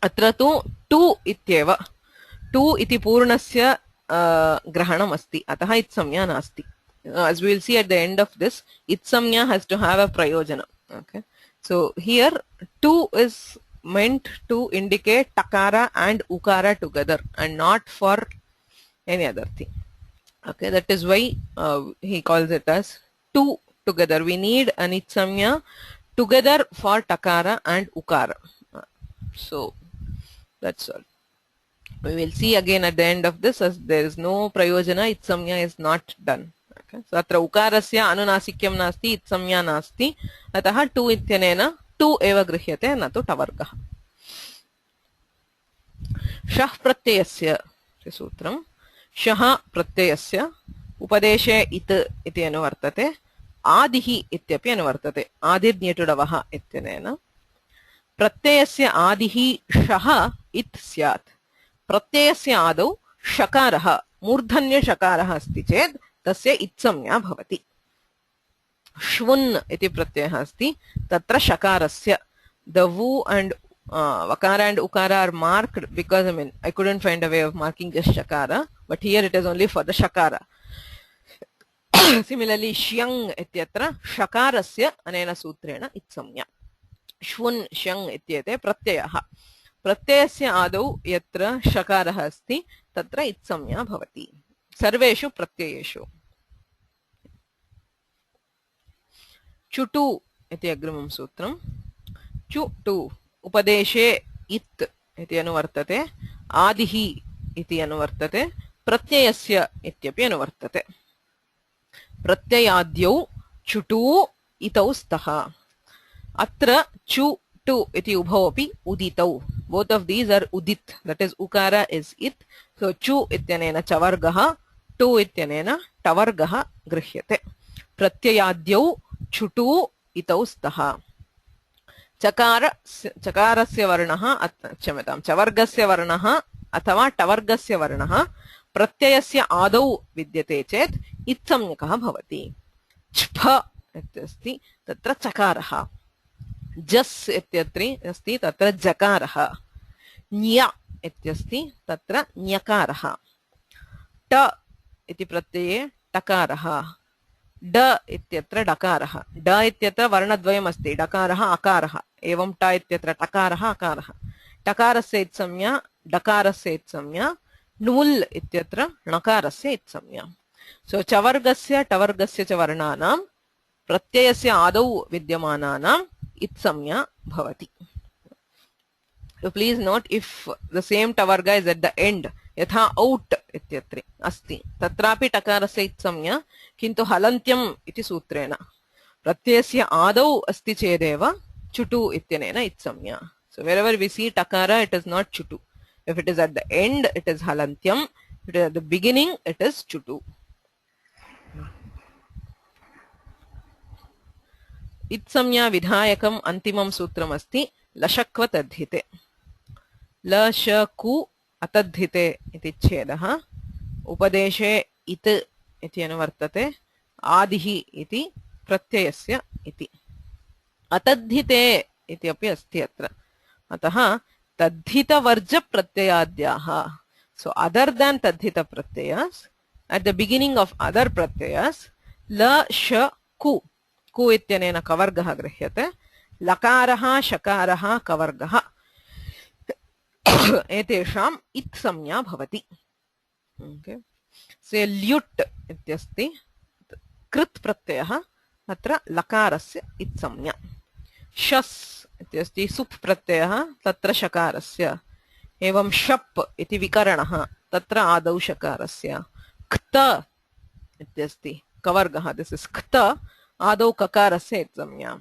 अत्र तु टु इत्येव टु इति पूर्णस्य ग्रहणम् अस्ति अतः इत्संज्ञा नास्ति as we will see at the end of this itsamnya has to have a prayojana okay so here two is meant to indicate takara and ukara together and not for any other thing okay that is why he calls it as two together we need an itsamnya together for takara and ukara so that's all we will see again at the end of this as there is no prayojana itsamnya is not done so अत्र उकारस्य अनुनासिक्यं नास्ति इत्संज्ञा नास्ति अतः to इत्यनेन to एव गृह्यते न तु टवर्गः शः प्रत्ययस्य सूत्रं शः प्रत्ययस्य उपदेशे इत् इति अनुवर्तते आदिः इत्यपि अनुवर्तते आदिर्निटुडवः इत्यनेन प्रत्ययस्य आदिः शः इत् स्यात् प्रत्ययस्य आदौ शकारः मूर्धन्यशकारः अस्ति चेत् तस्य इत्संज्ञा भवति श्वुन् इति प्रत्ययः अस्ति तत्र शकारस्य the vu and vakara and ukara are marked because I couldn't find a way of marking just shakara but here it is only for the shakara similarly shyang ityatra shakarasya anena sutrena itsamnya shvun shyang ityete pratyayah pratyayasya adau yatra shakarah asti tatra itsamnya bhavati सर्वेषु प्रत्ययेषु चुटु इति अग्रिमं सूत्रं चुटु उपदेशे इत् इति अनुवर्तते आदिः इति अनुवर्तते प्रत्ययस्य इत्यपि अनुवर्तते प्रत्ययाद्यौ चुटु इतौ स्तः अत्र चु टु इति उभौ अपि उदितौ both of these are udit that is ukara is it so chu ityanena chavargah tu ityanena tavargah गृह्यते प्रत्ययाद्यौ चुटु इतौ स्तः चकारस्य वर्णः क्षम्यतां चवर्गस्य वर्णः अथवा टवर्गस्य वर्णः प्रत्ययस्य आदौ विद्यते चेत् इत्संज्ञकः भवति छ्फ इत्यस्ति तत्र चकारः जस् इत्यत्र अस्ति तत्र जकारः ञ इत्यस्ति तत्र ञकारः ट इति प्रत्यये टकारः ड इत्यत्र डकारः ड इत्यत्र वर्णद्वयम् अस्ति डकारः अकारः एवं ट इत्यत्र टकारः अकारः टकारस्य इत्संज्ञा डकारस्य इत्संज्ञा नुल् इत्यत्र णकारस्य इत्संज्ञा सो चवर्गस्य टवर्गस्य च वर्णानां प्रत्ययस्य आदौ विद्यमानानां इत्संज्ञा भवति so please note if the same tavarga is at the end यथा out इत्यत्र अस्ति तत्रापि टकारस्य इत्संज्ञा किन्तु हलन्त्यम् इति सूत्रेण प्रत्ययस्य आदौ अस्ति चेदेव चुटु इत्यनेन इत्संज्ञा so wherever we see takara it is not chutu if it is at the end it is halantyam if it is at the beginning it is chutu इत्संज्ञा विधायकम् अन्तिमं सूत्रम् अस्ति लशक्व तद्धिते लशकु अतद्धिते इति छेदः उपदेशे इत् इति अनुवर्तते आदिः इति प्रत्ययस्य इति। अतद्धिते इति अपि अस्ति अत्र, अतः तद्धितवर्जप्रत्ययाद्याः, so other than तद्धित प्रत्ययस्, at the beginning of other प्रत्ययस् ल श कु, कु इत्यनेन कवर्गः गृह्यते, लकारः शकारः कवर्गः एतेषाम् इत् संज्ञा भवति। okay. से ल्युट् इत्यस्ति कृत् प्रत्ययः, अत्र लकारस्य इत् संज्ञा। शस् इत्यस्ति सुप् प्रत्ययः, तत्र शकारस्य। एवं शप् इति विकरणः, तत्र आदौ शकारस्य। क्त इत्यस्ति कवर्गः, दिस् इस् क्त, आदौ ककारस्य इत् संज्ञा।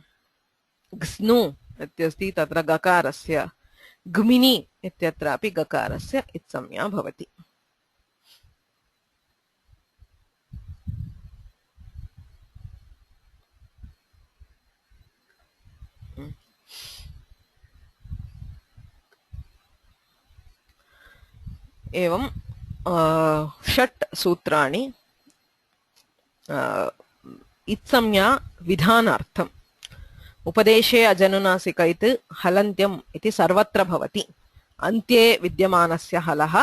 ग्स्नु इत्यस्ति तत्र गकारस्य। ग्मिनि इत्यत्रापि गकारस्य इत् संज्ञा भवति। एवं षट् सूत्राणि इत्संज्ञा विधानार्थम्। उपदेशे अजनुनासिक इति हलन्त्यम् इति सर्वत्र भवति। अन्त्ये विद्यमानस्य हलः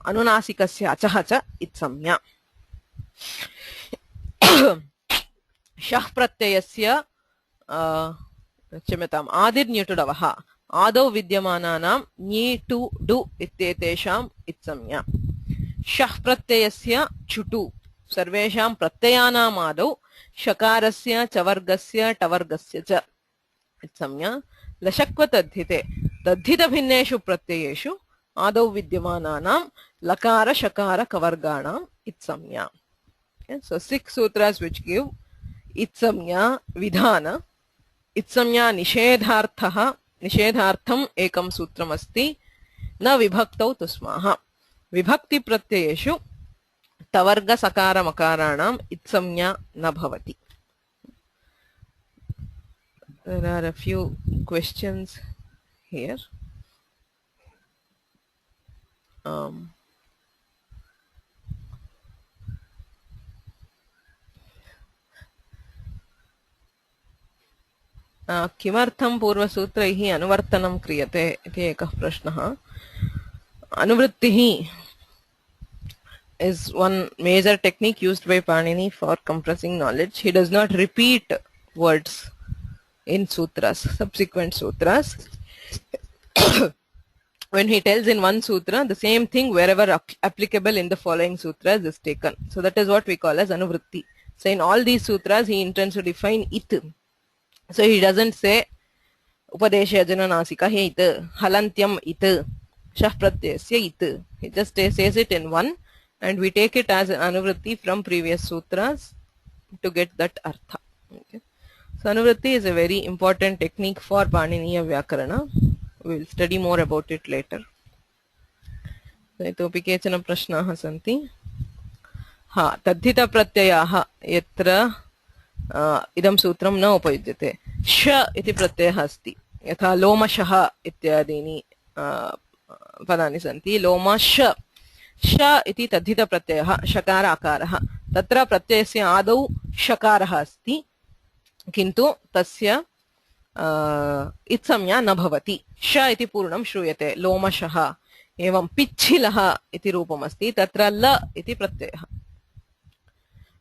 अनुनासिकस्य अचः च इत्संज्ञा। शः प्रत्ययस्य क्षम्यताम् आदिर्न्युटुडवः, आदौ विद्यमानानां ञि टु डु इत्येतेषाम् इत्संज्ञा। शः प्रत्ययस्य चुटु, सर्वेषां प्रत्ययानाम् आदौ शकारस्य चवर्गस्य टवर्गस्य च इत्संज्ञा। लशक्व तद्धिते, तद्धितभिन्नेषु प्रत्ययेषु आदौ विद्यमानानां लकार शकार कवर्गाणाम् इत्संज्ञा। So 6 sutras which give इत्संज्ञा विधान। इत्संज्ञा निषेधार्थः, निषेधार्थम् एकं सूत्रमस्ति। न विभक्तौ तस्माः, विभक्ति प्रत्ययेषु तवर्ग सकार मकाराणाम् इत्संज्ञा न भवति। There are a few questions here. किमर्थं पूर्वसूत्रैः अनुवर्तनं क्रियते इति एकः प्रश्नः। अनुवृत्तिः is one major technique used by Panini for compressing knowledge. He does not repeat words in sutras, subsequent sutras. When he tells in one sutra, the same thing wherever applicable in the following sutras is taken. So that is what we call as anuvritti. So in all these sutras, he intends to define it. So he doesn't say upadeshe ajananasika it, halantyam it, shah pratyasya it. He just says it in one, and we take it as an anuvritti from previous sutras to get that artha. Okay. So anuvritti is a very important technique for Paniniya Vyakarana. We will study more about it later. So itopi kechana prashnaah santi. Tadhita pratyayaah yatra idam sutram न उपयुज्यते। श इति प्रत्ययः अस्ति, यथा लोमशः इत्यादीनि पदानि सन्ति। लोमश, श इति तद्धित प्रत्ययः, शकार आकारः। तत्र प्रत्ययस्य आदौ शकारः अस्ति, किन्तु तस्य इत्संज्ञा न भवति। श इति पूर्णं श्रूयते, लोमशः। एवं पिच्छिलः इति रूपमस्ति, तत्र ल इति प्रत्ययः।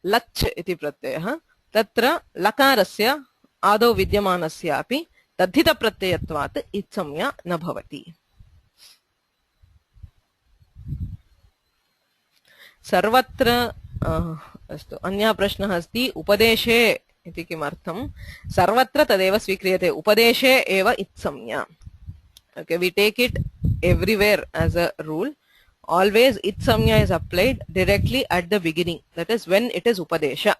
लच् इति प्रत्ययः, तत्र लकारस्य आदौ विद्यमानस्यापि तद्धित प्रत्ययत्वात् इत्संज्ञा न भवति। सर्वत्र अस्तु, अन्यः प्रश्नः अस्ति, उपदेशे इति किमर्थं? सर्वत्र तदेव स्वीक्रियते, उपदेशे एव इत्संज्ञा। Okay, we take it everywhere as a rule. Always itsamya is applied directly at the beginning, that is when it is upadesha.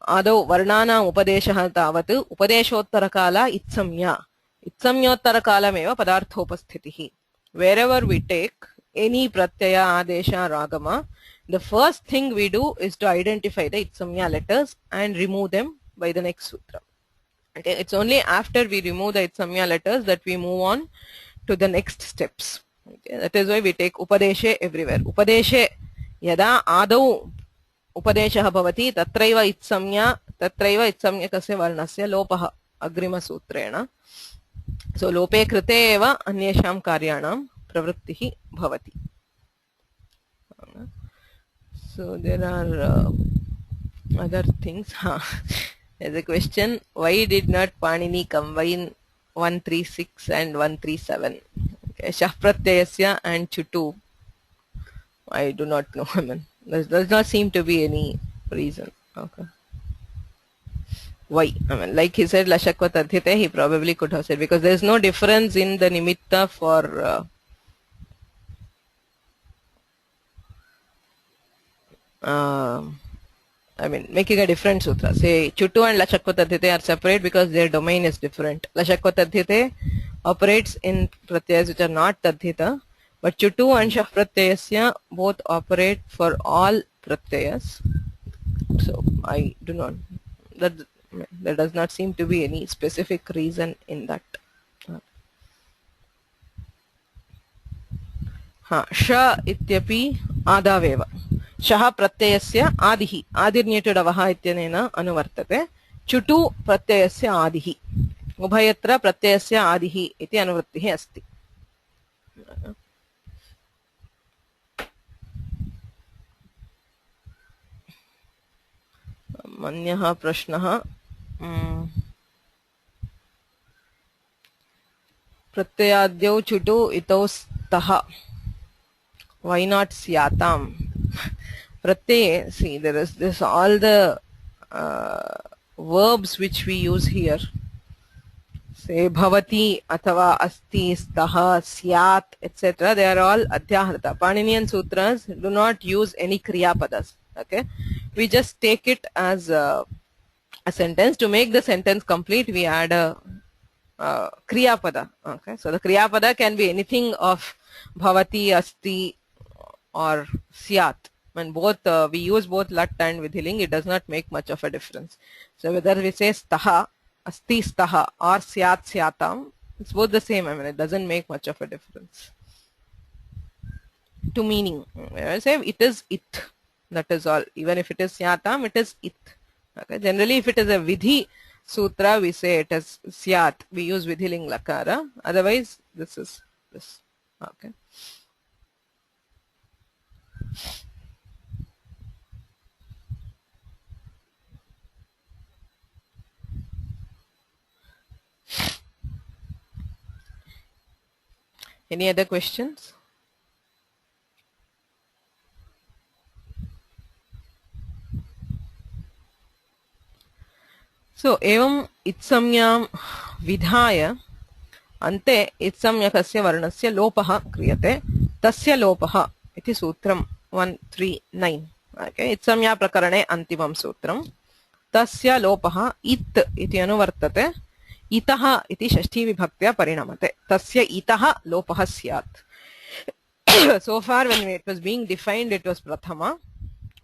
Adau varnana upadeshah tavat upadeshottarakala itsamya. Itsamyottarakalame padarthopasthitihi. Wherever we take any pratyaya, adesha, ragama, the first thing we do is to identify the itsamya letters and remove them by the next sutra. Okay, it's only after we remove the itsamya letters that we move on to the next steps. Okay, that is why we take upadeshe everywhere. Upadeshe yada adau उपदेशः भवति तत्रैव इत्संज्ञकस्य वर्णस्य लोपः अग्रिमसूत्रेण. सो लोपे कृते एव अन्येषां कार्याणां प्रवृत्तिः भवति. So there are other things. There's a question: why did not Panini combine 136 and 137? Okay, Shah Pratyayasya and Chutu. I do not know. I mean, there does not seem to be any reason. Okay. Why? I mean, like he said, Lashakva Tadhyate, he probably could have said, because there's no difference in the nimitta for I mean, making a different sutra. Say, Chutu and Lashakva Tadhyate are separate because their domain is different. Lashakva Tadhyate operates in pratyayas which are not Tadhyata, but Chutu and Shah Pratyayasya both operate for all pratyayas. So, I do not, there does not seem to be any specific reason in that. Sha ityapi adaveva. Shah pratyayasya adihi. Adirnyatudavah ityanena anuvartate. Chutu pratyayasya adihi. Ubhayatra pratyayasya adihi iti anuvrittihi asti. अन्यः प्रश्नः प्रत्ययाद्यौ चुटु इतौ स्तः. Why not स्याताम्? Pratyay, see, there is this, all the verbs which we use here, say bhavati athava asti staha syat etc., they are all adhyaharta. Paninian sutras do not use any kriya padas. Okay, we just take it as a sentence. To make the sentence complete, we add a kriya pada. Okay, so the kriya pada can be anything of bhavati, asti or syat. When both we use both lat and vidhiling, it does not make much of a difference. So whether we say staha, asti staha or syat syatam, it's both the same. I mean, it doesn't make much of a difference to meaning. When I say it is it, that is all. Even if it is syatam, it is it. Okay. Generally, if it is a vidhi sutra, we say it is syat. We use vidhiling lakara. Otherwise, this is this. Okay. Any other questions? So, evam itsamyam vidhaya ante itsamyakasya varnasya lopaha kriyate tasya lopaha iti sutram 139. Okay, itsamya prakarane antimam sutram. Tasya lopaha it iti anuvartate. Itaha iti shashti vibhaktya parinamate. Tasya itaha lopaha syat. So far, when it was being defined, it was prathama.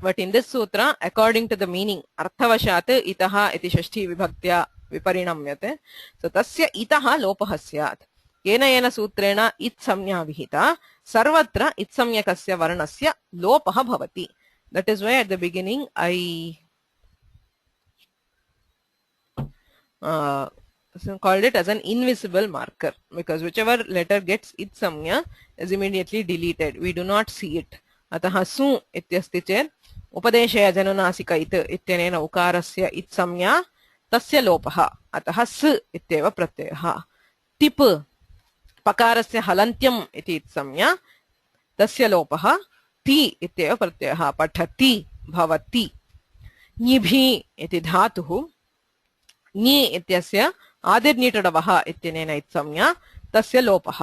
But in this sutra, according to the meaning, arthavashat itaha iti shashti vibhaktya viparinamyate. So tasya itaha lopaha syat. Yena yena sutrena it samnya vihita. Sarvatra it samyakasya varnasya lopaha bhavati. That is why at the beginning I called it as an invisible marker, because whichever letter gets it samnya is immediately deleted. We do not see it. Ataha su ityasti chet upadeshaya janunasika it ityanena ukarasya it samnya tasya lopaha. Ataha s ityeva pratyayah. Tip pakarasya halantyam iti it samnya tasya lopaha. Ti ityeva pratyayah. Pathati bhavati. Nibhi iti dhatuhu. Ni ityasya आदिर्निटडवः इत्यनेन इत्संज्ञा तस्य लोपः.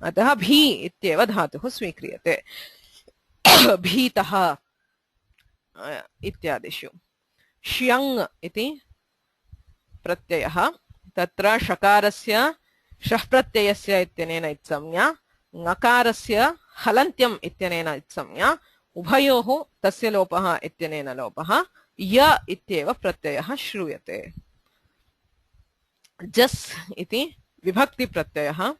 अतः भी इत्येव धातुः स्वीक्रियते. भीतः इत्यादिषु. श्यङ् इति प्रत्ययः, तत्र षकारस्य शः प्रत्ययस्य इत्यनेन इत्संज्ञा, ङकारस्य हलन्त्यम् इत्यनेन इत्संज्ञा, उभयोः तस्य लोपः इत्यनेन लोपः. य इत्येव प्रत्ययः श्रूयते. जस् इति विभक्ति प्रत्ययः,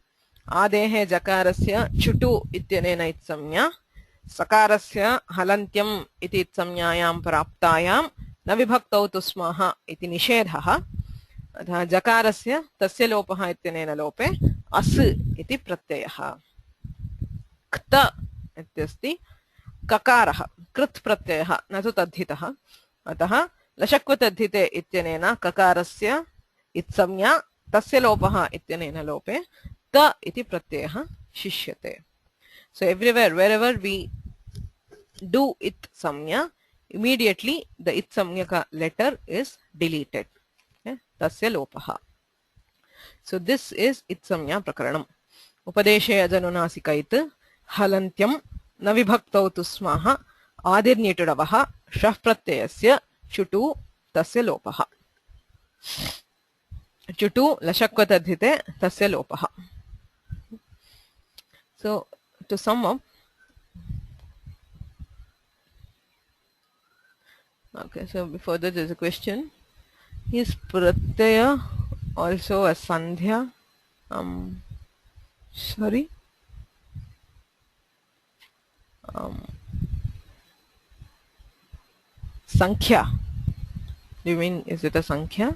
आदेः जकारस्य चुटु इत्यनेन इत्संज्ञा, सकारस्य हलन्त्यम् इति संज्ञायां प्राप्तायां न विभक्तौ तु स्मः इति निषेधः। अतः जकारस्य तस्य लोपः इत्यनेन लोपे अस् इति प्रत्ययः। क्त इत्यस्ति ककारः, कृत् प्रत्ययः, न तु तद्धितः। अतः लशक्वतद्धिते इत्यनेन ककारस्य इत्संज्ञा तस्य लोपः इत्यनेन लोपे त इति प्रत्ययः शिष्यते। So everywhere, wherever we do it samnya, immediately the it samnyaka letter is deleted. Okay? Tasya lopaha. So this is it samnya prakaranam. Upadeshe ajanunasika it halantyam na vibhaktau tu smaha adirnyetudavaha shah pratyayasya chutu tasya lopaha. Chutu lashakvatadhite tasya lopaha. So to sum up, okay, so before that there is a question. Is pratyaya also a sandhya? Sorry. Sankhya. Do you mean, is it a sankhya?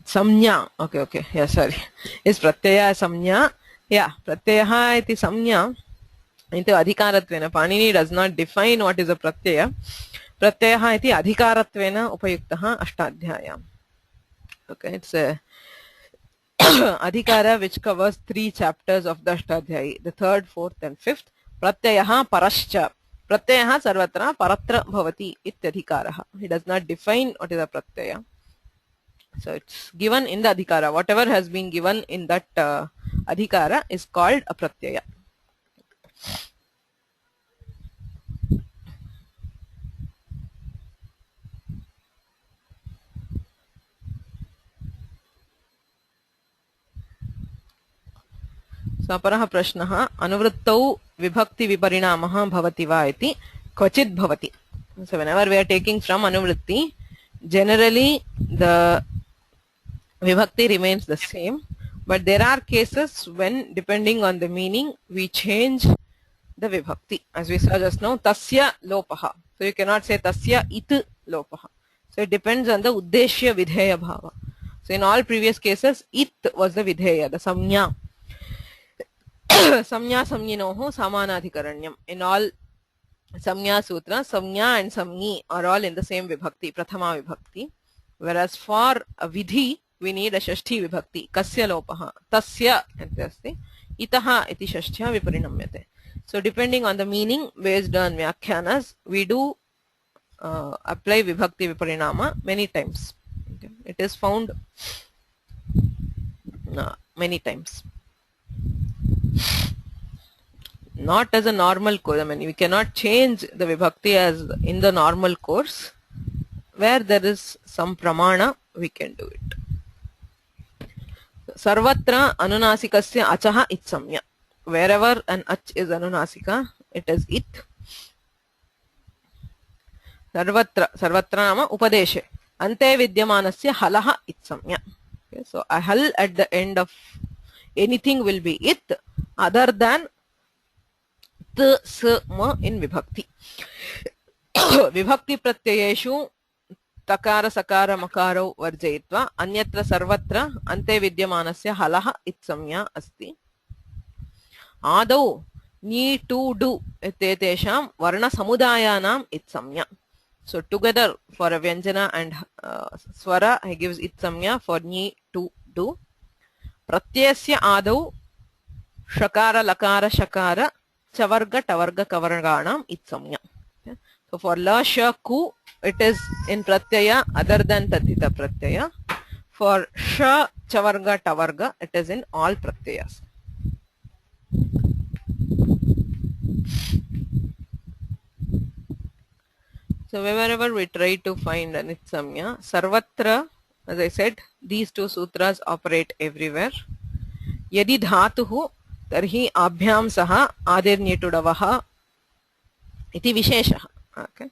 Samnya. Okay. Yeah, sorry. Is pratyaya samnya? Yeah, pratyaha iti samnya. Into adhikaratvena. Panini does not define what is a pratyaya. Pratyaha iti adhikaratvena upayuktaha ashtadhyayam. Okay, it's a adhikara which covers 3 chapters of the ashtadhyayi. The 3rd, 4th and 5th. Pratyaha parascha. Pratyaha sarvatra paratra bhavati ityadhikaraha. He does not define what is a pratyaya. So it's given in the adhikara. Whatever has been given in that adhikara is called a pratyaya. So अपरः प्रश्नः अनुवृत्तौ विभक्ति विपरिणामः भवति वा इति क्वचित् भवति. So whenever we are taking from anuvritti, generally the vibhakti remains the same, but there are cases when, depending on the meaning, we change the vibhakti. As we saw just now, tasya lopaha. So you cannot say tasya it lopaha. So it depends on the uddeshya vidheya bhava. So in all previous cases, it was the vidheya, the samnya. Samnya samnyinoho samanadhikaranyam. In all samnya sutra, samnya and samni are all in the same vibhakti, prathama vibhakti. Whereas for a vidhi, we need a shashti vibhakti. Kasya lopaha. Tasya ityasti. Itaha iti shashtya viparinamyate. So depending on the meaning, based on vyakhyanas, we do apply vibhakti viparinama many times. Okay. It is found many times. Not as a normal course. I mean, we cannot change the vibhakti as in the normal course. Where there is some pramana, we can do it. Sarvatra anunasikasya achaha it samya. Wherever an ach is anunasika, it is it. Sarvatra nama upadeshe. Ante vidyamanasya halaha it samya. Okay, so a hal at the end of anything will be it, other than t, s, ma in vibhakti. Vibhakti pratyayeshu takara sakara makaro varjayitva anyatra sarvatra ante vidyamanasya halaha it samya asti. Adau ni to do etetesham varna samudayanam it samya. So together for a vyanjana and swara he gives it samya for ni to do. Pratyasya adau shakara lakara shakara chavarga tavarga kavarganam it samya. Okay. So for la sha ku, it is in pratyaya other than tadhita pratyaya. For sha chavarga tavarga, it is in all pratyayas. So wherever we try to find an it samya, sarvatra, as I said, these 2 sutras operate everywhere. Yadi dhatuhu tarhi abhyam saha adirnyetudavaha iti visheshaha. Okay.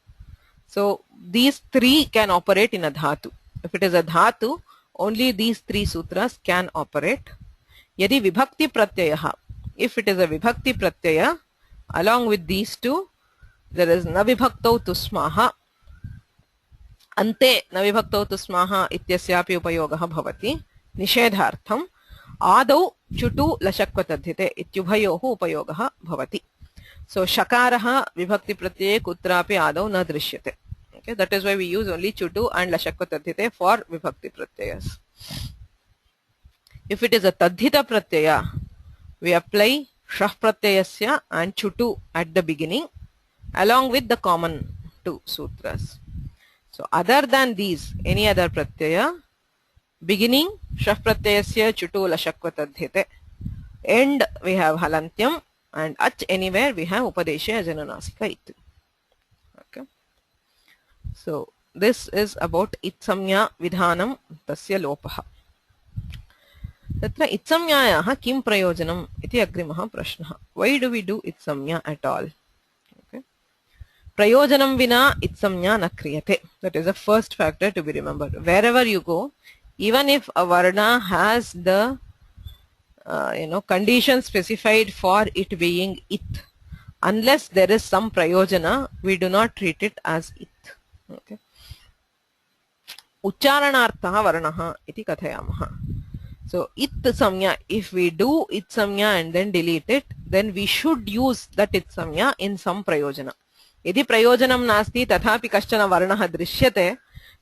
So these 3 can operate in a dhatu. If it is a dhatu, only these 3 sutras can operate. यदि विभक्ति प्रत्ययः, if it is a vibhakti pratyaya, along with these two there is na vibhaktau tusmaha, ante na vibhaktau tusmaha ityasyapi upayogah bhavati निषेधार्थम आदौ चुटु लशक्वतद्धिते इत्युभयोः उपयोगः भवति. So shakarah vibhakti pratyaya kutrapi आदौ न दृश्यते. Okay, that is why we use only chutu and lashakvatadhite for vibhakti pratyayas. If it is a tadhita pratyaya, we apply shah pratyayasya and chutu at the beginning along with the common two sutras. So other than these, any other pratyaya, beginning shah pratyayasya chutu lashakvatadhite, end we have halantyam, and ach anywhere we have upadesha jananasika iti. Okay. So this is about itsamya vidhanam tasya lopaha. तत्र इत्संज्ञायाः किं प्रयोजनम् इति अग्रिमः प्रश्नः. Why do we do itsamya at all? Okay. प्रयोजनं विना इत्संज्ञा न क्रियते. That is the first factor to be remembered. Wherever you go, even if a varna has the condition specified for it being it, unless there is some prayojana, we do not treat it as it. Okay. Ucharanartha varnaha iti kathayamaha. So it samya, if we do it samya and then delete it, then we should use that it samya in some prayojana. Yadi prayojanam nasti tathapi kaschana varnaha drishyate,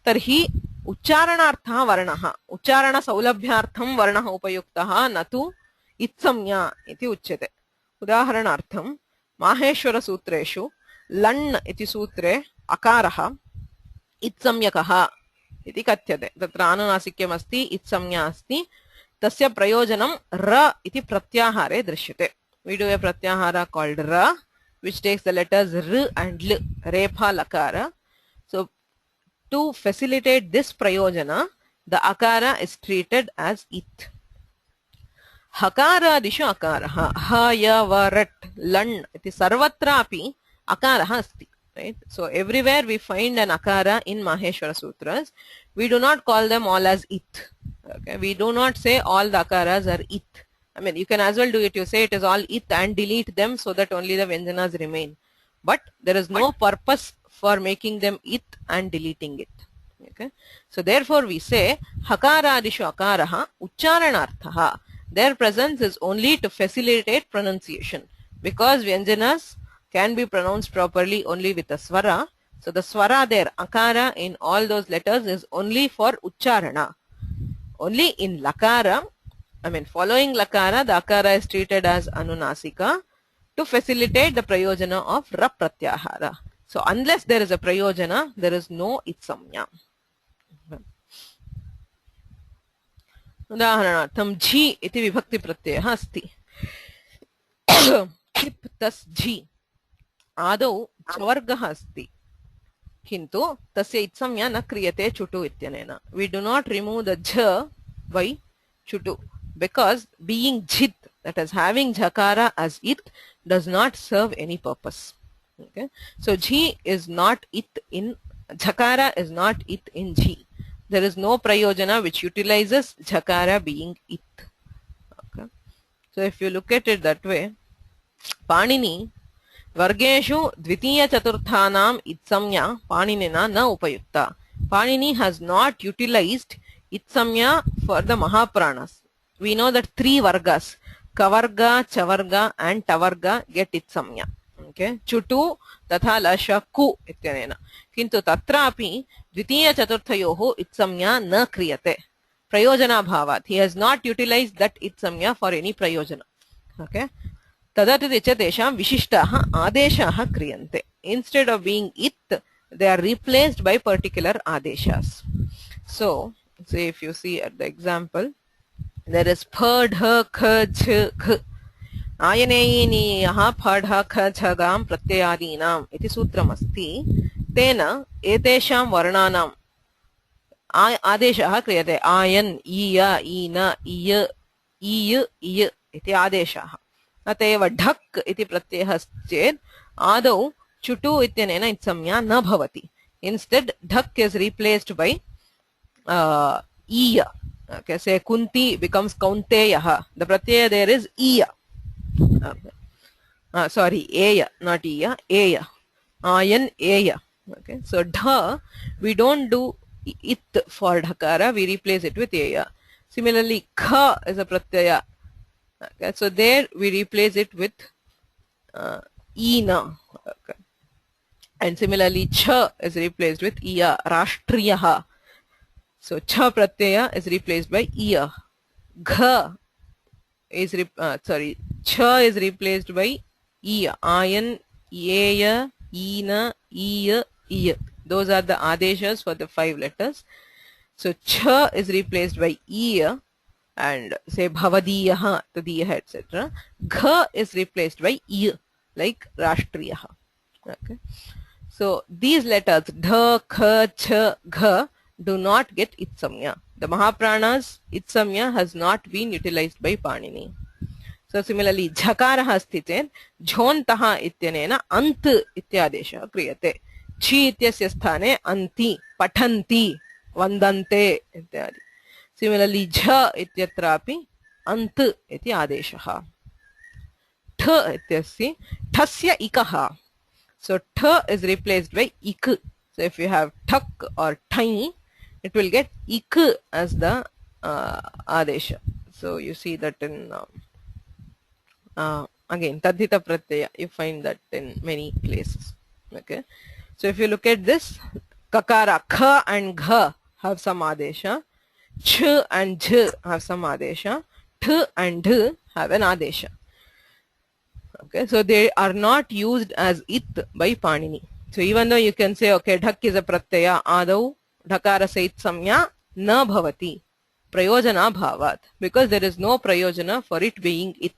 tarhi uchcharanartha varnaha, uchcharana saulabhyartham varnaha upayuktaha natu it samya iti uchyate. Udaharanartham Maheshwara sutreshu lan iti sutre akaraha it samyakaha iti katyate. Tatra anunaसिक्यम् अस्ति, it samya अस्ति, tasya prayojanam ra iti pratyahare drishyate. We do a pratyahara called ra, which takes the letters r and l, repha lakara. So to facilitate this prayojana, the akara is treated as it. Hakara dishu akaraha, ha ya va rat lan iti sarvatrapi akaraha asti. Right? So everywhere we find an akara in Maheshwara Sutras, we do not call them all as it. Okay? We do not say all the akaras are it. I mean, you can as well do it. You say it is all it and delete them so that only the vyanjanas remain. But there is no purpose for making them it and deleting it. Okay? So therefore we say hakaradishu akaraha uchcharanarthaha. Their presence is only to facilitate pronunciation, because vyanjanas can be pronounced properly only with a swara. So the swara there, akara in all those letters, is only for uchcharana. Only in lakara, I mean following lakara, the akara is treated as anunasika to facilitate the prayojana of ra pratyahara. So unless there is a prayojana, there is no itsamya. उदाहरणार्थं झि इति विभक्ति प्रत्ययः अस्ति. Chip तस् झि आदौ चवर्गः अस्ति, किन्तु तस्य इत्संज्ञा न क्रियते चुटु इत्यनेन. We do not remove the jha by chutu, because being jhit, that is having jhakara as it, does not serve any purpose. Okay? So jhi is not it in jhakara, is not it in jhi. There is no prayojana which utilizes jhakara being it. Okay? So if you look at it that way, Panini Vargeshu Dvitiya Chaturthanam Itsamya Paninina na upayukta. Panini has not utilized Itsamya for the Mahapranas. We know that three Vargas, Kavarga, Chavarga and Tavarga, get Itsamya. Okay? Chutu tatha lasha ku ityanena. Kintu tatrapi dvitiya chaturthayoho itsamya na kriyate. Prayojana bhavat. He has not utilized that itsamya for any prayojana. Okay? Tadatadicha tesham vishishtaha adeshaha kriyante. Instead of being it, they are replaced by particular adeshas. So, say if you see at the example, there is pha, dha, kha, jh, kh. आयनेयिनीयः पढ ख छगां प्रत्ययादीनाम् इति सूत्रमस्ति. तेन एतेषां वर्णानाम् आदेशः क्रियते. Ion, ईय, ईन, इय, ईय, इय इति आदेशः. अत एव ढक् इति प्रत्ययः चेत् आदौ चुटु इत्यनेन इत्संज्ञा न भवति. Instead, ढक् is replaced by ईय. Okay, say Kunti becomes Kaunteyaha. The pratyaya there is iya. Okay. Sorry, eya, not iya, eya. Ayan eya. Okay, so dha, we don't do it for dhakara, we replace it with eya. Similarly, kha is a pratyaya. Okay, so there we replace it with ina. Okay. And similarly, cha is replaced with iya, rashtriyaha. So cha pratyaya is replaced by iya. Gha is cha is replaced by iya. Ayan, eya, ina, iya, iya. Those are the adeshas for the 5 letters. So cha is replaced by iya, and say bhavadiyaha, tadiyaha, etc. Gha is replaced by iya, like rashtriyaha. Okay. So these letters dha, kha, cha, gha do not get itsamya. The Mahapranas itsamya has not been utilized by Panini. So similarly, jhakara asti chet jhontaha ityanena ant ityadesha kriyate. Chi ityasya sthane anti, pathanti, vandante ityadi. Similarly, jha ityatrapi ant iti adeshaha. Th ityasya thasya ikaha. So th is replaced by ik. So if you have thak or thai, it will get ik as the adesha. So you see that in again tadhita pratyaya, you find that in many places. Okay, so if you look at this, kakara kha and gha have some adesha, ch and jh have some adesha, th and dh have an adesha. Okay, so they are not used as it by Panini. So even though you can say, okay, dhak is a pratyaya, adau dhakara se it samya na bhavati prayojana bhavat, because there is no prayojana for it being it.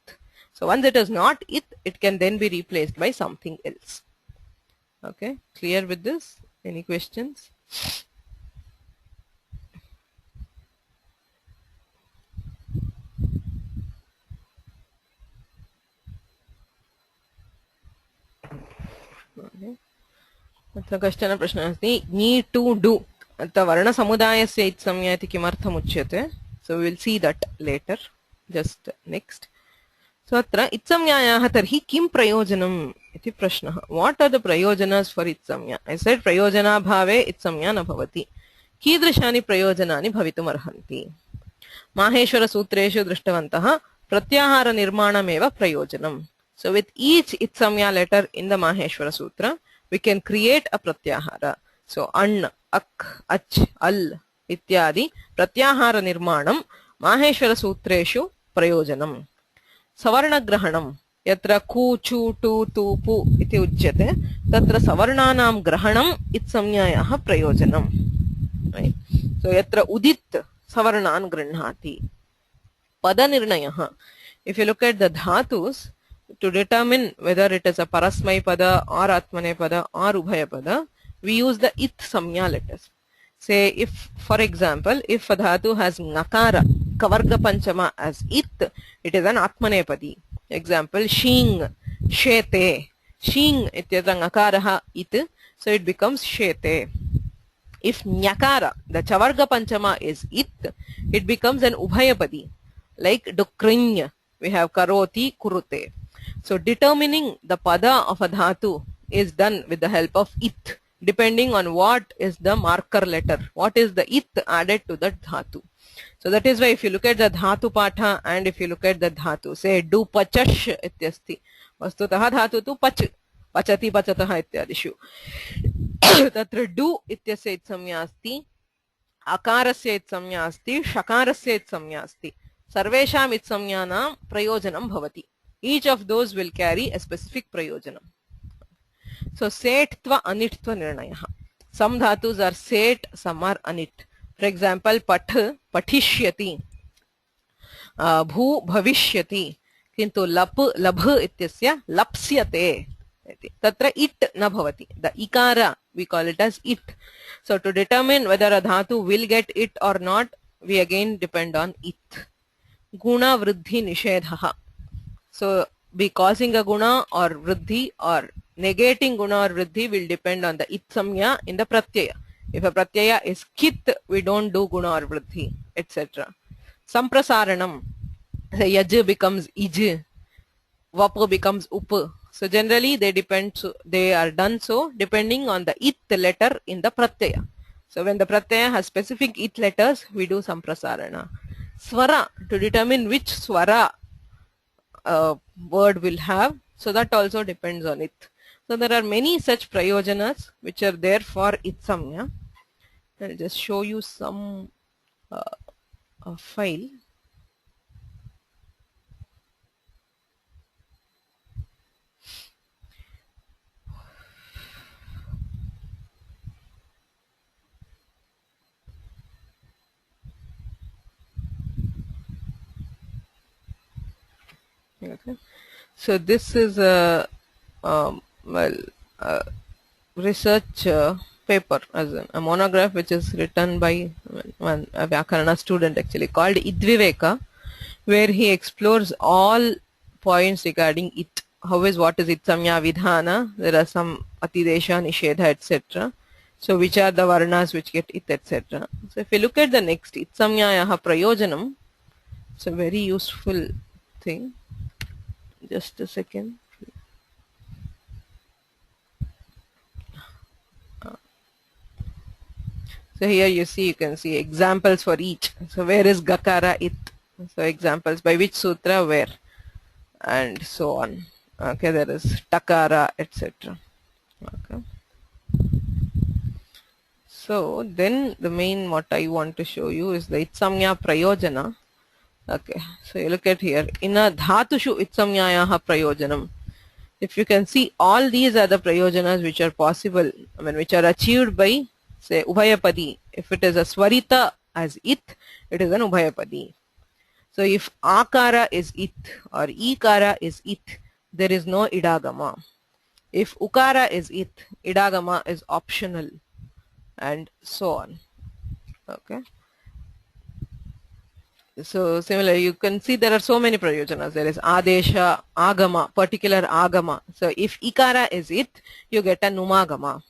So once it is not it, it can then be replaced by something else. Okay, clear with this? Any questions? अत्र कश्चन प्रश्नः अस्ति नी to do अत्र वर्णसमुदायस्य इत्संज्ञा इति किमर्थम् उच्यते. So will see that letter. Just next. So अत्र इत्संज्ञायाः तर्हि किं प्रयोजनम् इति प्रश्नः. वाट् आर् द प्रयोजनस् फॉर इत्संज्ञा? ऐ सेड् प्रयोजनाभावे इत्संज्ञा न भवति. कीदृशानि प्रयोजनानि भवितुमर्हन्ति? माहेश्वरसूत्रेषु दृष्टवन्तः प्रत्याहारनिर्माणमेव प्रयोजनम्. So with each itsamya letter in the Maheshwara Sutra, we can create a pratyahara. So an, ak, ach, al ityadi pratyahara nirmanam Maheshwara Sutreshu prayojanam. Savarna grahanam yatra ku, chu, tu, tu, pu iti ujyate tatra savarnanam grahanam itsamnyayaha prayojanam. Right? So yatra udit savarnan grihnati. Pada nirnayaha. If you look at the dhatus, to determine whether it is a parasmai pada or atmane pada or ubhaya pada, we use the it samya letters. Say if, for example, if a dhatu has nakara, kavarga panchama as it, it is an atmanepadi. Example, shing, shete. Shing ityatra nakaraha it, so it becomes shete. If nyakara, the chavarga panchama is it, it becomes an ubhayapadi. Like dukrinya, we have karoti, kurute. So determining the pada of a dhatu is done with the help of it, depending on what is the marker letter, what is the it added to that dhatu. So that is why if you look at the dhatu patha and if you look at the dhatu, say do pachash ityasti, vastutah dhatu tu pach, pachati pachatah ityadishu. Tatra do ityasya itsamya asti, akarasya itsamya asti, shakarasya itsamya asti. Sarvesham itsamyanam prayojanam bhavati. Each of those will carry a specific prayojanam. So setva anitva nirnayaha. Some dhatus are set, some are anit. For example, path, pathishyati, bhu, bhavishyati. Kintu lap, labh ityasya lapsyate. Tatra it na bhavati. The ikara, we call it as it. So to determine whether a dhatu will get it or not, we again depend on it. Guna vruddhi nishedhaha. So be causing a guna or vruddhi or negating guna or vruddhi will depend on the it samya in the pratyaya. If a pratyaya is kit, we don't do guna or vriddhi, etc. Samprasaranam, the yaj becomes ij, vap becomes up. So generally they are done so depending on the it letter in the pratyaya. So when the pratyaya has specific it letters, we do samprasarana. Swara, to determine which swara word will have, so that also depends on it. So there are many such prayojanas which are there for itsamya. I'll just show you some file. Okay. So this is a research paper, as a monograph which is written by a Vyakarana student actually, called Idviveka, where he explores all points regarding it. What is itsamya vidhana? There are some atidesha, nishedha, etc. So which are the varnas which get it, etc. So if you look at the next, itsamyayaha prayojanam, it's a very useful thing. Just a second. So here you can see examples for each. So where is gakara it? So examples by which sutra where, and so on. Okay, there is takara, etc. Okay. So then the main what I want to show you is the itsamya prayojana. Okay, so you look at here, in a dhatushu itsamyayaha prayojanam. If you can see, all these are the prayojanas which are possible, which are achieved by, say, ubhayapadi. If it is a swarita as it is an ubhayapadi. So if akara is it or ikara is it, there is no idagama. If ukara is it, idagama is optional, and so on. Okay. So similarly, you can see there are so many prayojanas. There is adesha, agama, particular agama. So if ikara is it, you get a numagama.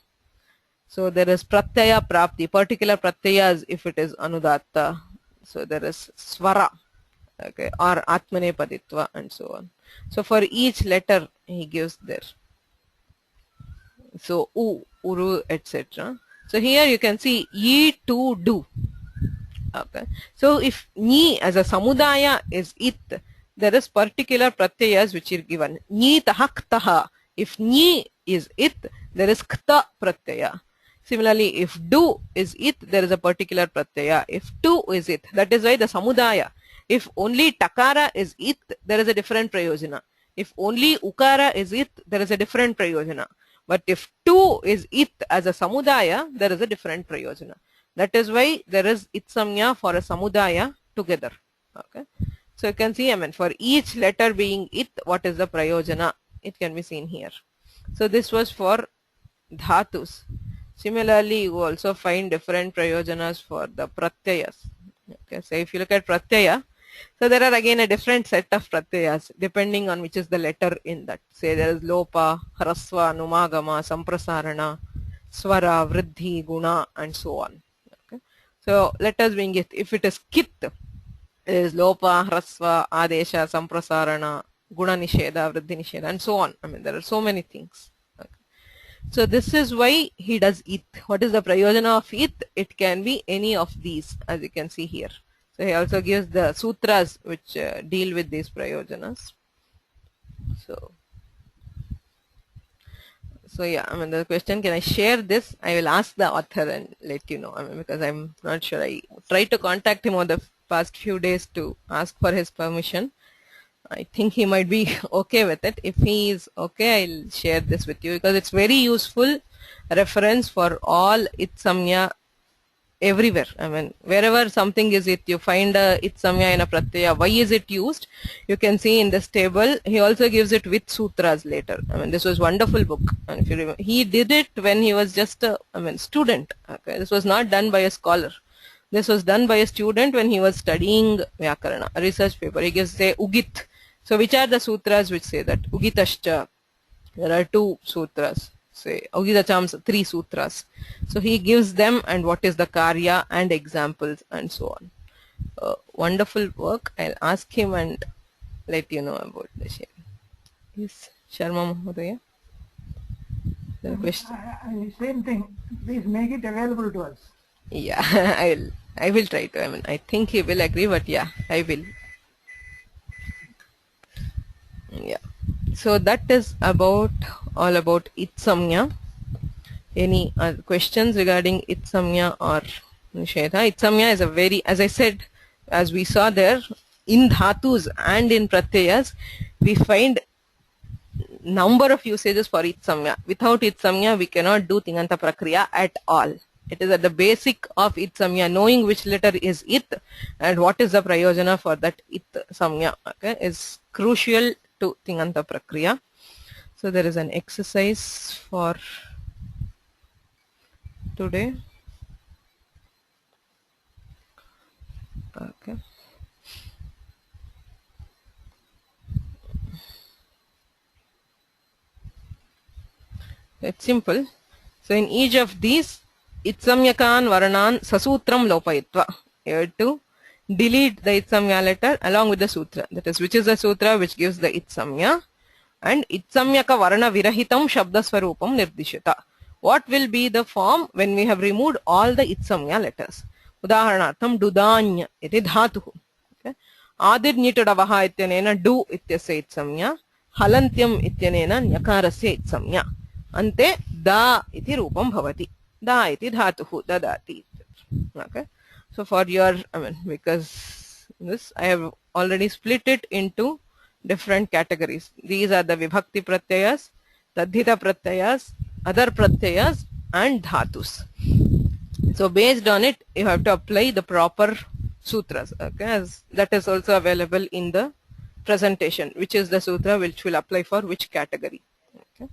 So there is pratyaya prapti, particular pratyayas if it is anudatta. So there is swara, okay, or atmane paditva, and so on. So for each letter he gives there. So u, uru, etc. So here you can see ye to do. Okay. So if ni as a samudaya is it, there is particular pratyayas which are given. Ni taha ktaha. If ni is it, there is kta pratyaya. Similarly, if do is it, there is a particular pratyaya. If tu is it, that is why the samudaya. If only takara is it, there is a different prayojana. If only ukara is it, there is a different prayojana. But if tu is it as a samudaya, there is a different prayojana. That is why there is itsamya for a samudaya together. Okay. So you can see, for each letter being it, what is the prayojana? It can be seen here. So this was for dhatus. Similarly, you also find different prayojanas for the pratyayas. Okay. So if you look at pratyaya, so there are again a different set of pratyayas depending on which is the letter in that. Say there is lopa, hrasva, numagama, samprasarana, swara, vriddhi, guna, and so on. So letters being it, if it is kit, it is lopa, hrasva, adesha, samprasarana, guna nisheda, vriddhi nisheda, and so on. There are so many things. Okay. So this is why he does it. What is the prayojana of it? It can be any of these, as you can see here. So he also gives the sutras which deal with these prayojanas. So yeah, the question, can I share this? I will ask the author and let you know. Because I'm not sure. I tried to contact him over the past few days to ask for his permission. I think he might be okay with it. If he is okay, I'll share this with you because it's very useful reference for all itsamya everywhere. Wherever something is it, you find a itsamya in a pratyaya. Why is it used? You can see in this table. He also gives it with sutras later. This was wonderful book. And if you remember, he did it when he was just a student. Okay, this was not done by a scholar. This was done by a student when he was studying Vyakarana, a research paper. He gives say Ugit. So which are the sutras which say that? Ugitascha. There are 2 sutras. say Augidacham's 3 sutras. So he gives them and what is the karya and examples and so on. Wonderful work. I'll ask him and let you know about the sharing. Yes, Sharma Mahodaya. The question. Same thing. Please make it available to us. Yeah, I will try to. I mean, I think he will agree, but yeah, I will. Yeah. So that is all about Itsamya. Any questions regarding Itsamya or Nishedha? Itsamya is a very, as I said, as we saw there, in dhatus and in pratyayas, we find number of usages for Itsamya. Without Itsamya, we cannot do Tinganta Prakriya at all. It is at the basic of Itsamya, knowing which letter is It and what is the prayojana for that Itsamya, okay, is crucial to Tinganta Prakriya. So there is an exercise for today. Okay. It's simple. So in each of these, Itsamyakan Varanan Sasutram Lopayitva. You have to delete the Itsamya letter along with the sutra. That is, which is the sutra which gives the Itsamya. And Itsamyaka Varana Virahitam Shabda Swarupam Nirdishita. What will be the form when we have removed all the Itsamya letters? Udaharanartham Dudanya iti dhatuhu. Okay. Adir Nitadavaha ityanena du ityasya Itsamya. Halantyam ityanena nyakarasya Itsamya. Ante da iti rupam bhavati. Da iti dhatuhu dadati. Okay. So for your, because this I have already split it into different categories. These are the Vibhakti Pratyayas, Tadhita Pratyayas, other Pratyayas and Dhatus. So based on it, you have to apply the proper sutras. Okay, as that is also available in the presentation, which is the sutra which will apply for which category. Okay.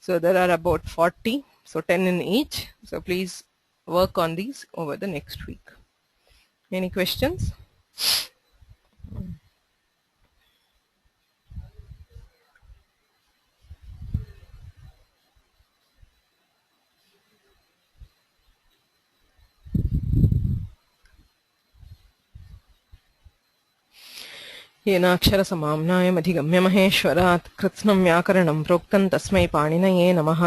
So there are about 40, so 10 in each. So please work on these over the next week. Any questions? येनाक्षरसमाम्नायम् अधिगम्य महेश्वरात् कृत्स्नं व्याकरणं प्रोक्तं तस्मै पाणिनये नमः.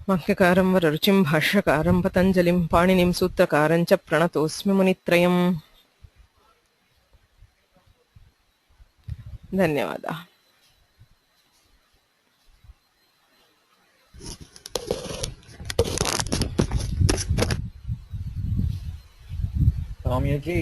वाक्यकारं वररुचिं भाष्यकारं पतञ्जलिं पाणिनिं सूत्रकारं च प्रणतोऽस्मि मुनित्रयम्. धन्यवादाः. Ramyaji.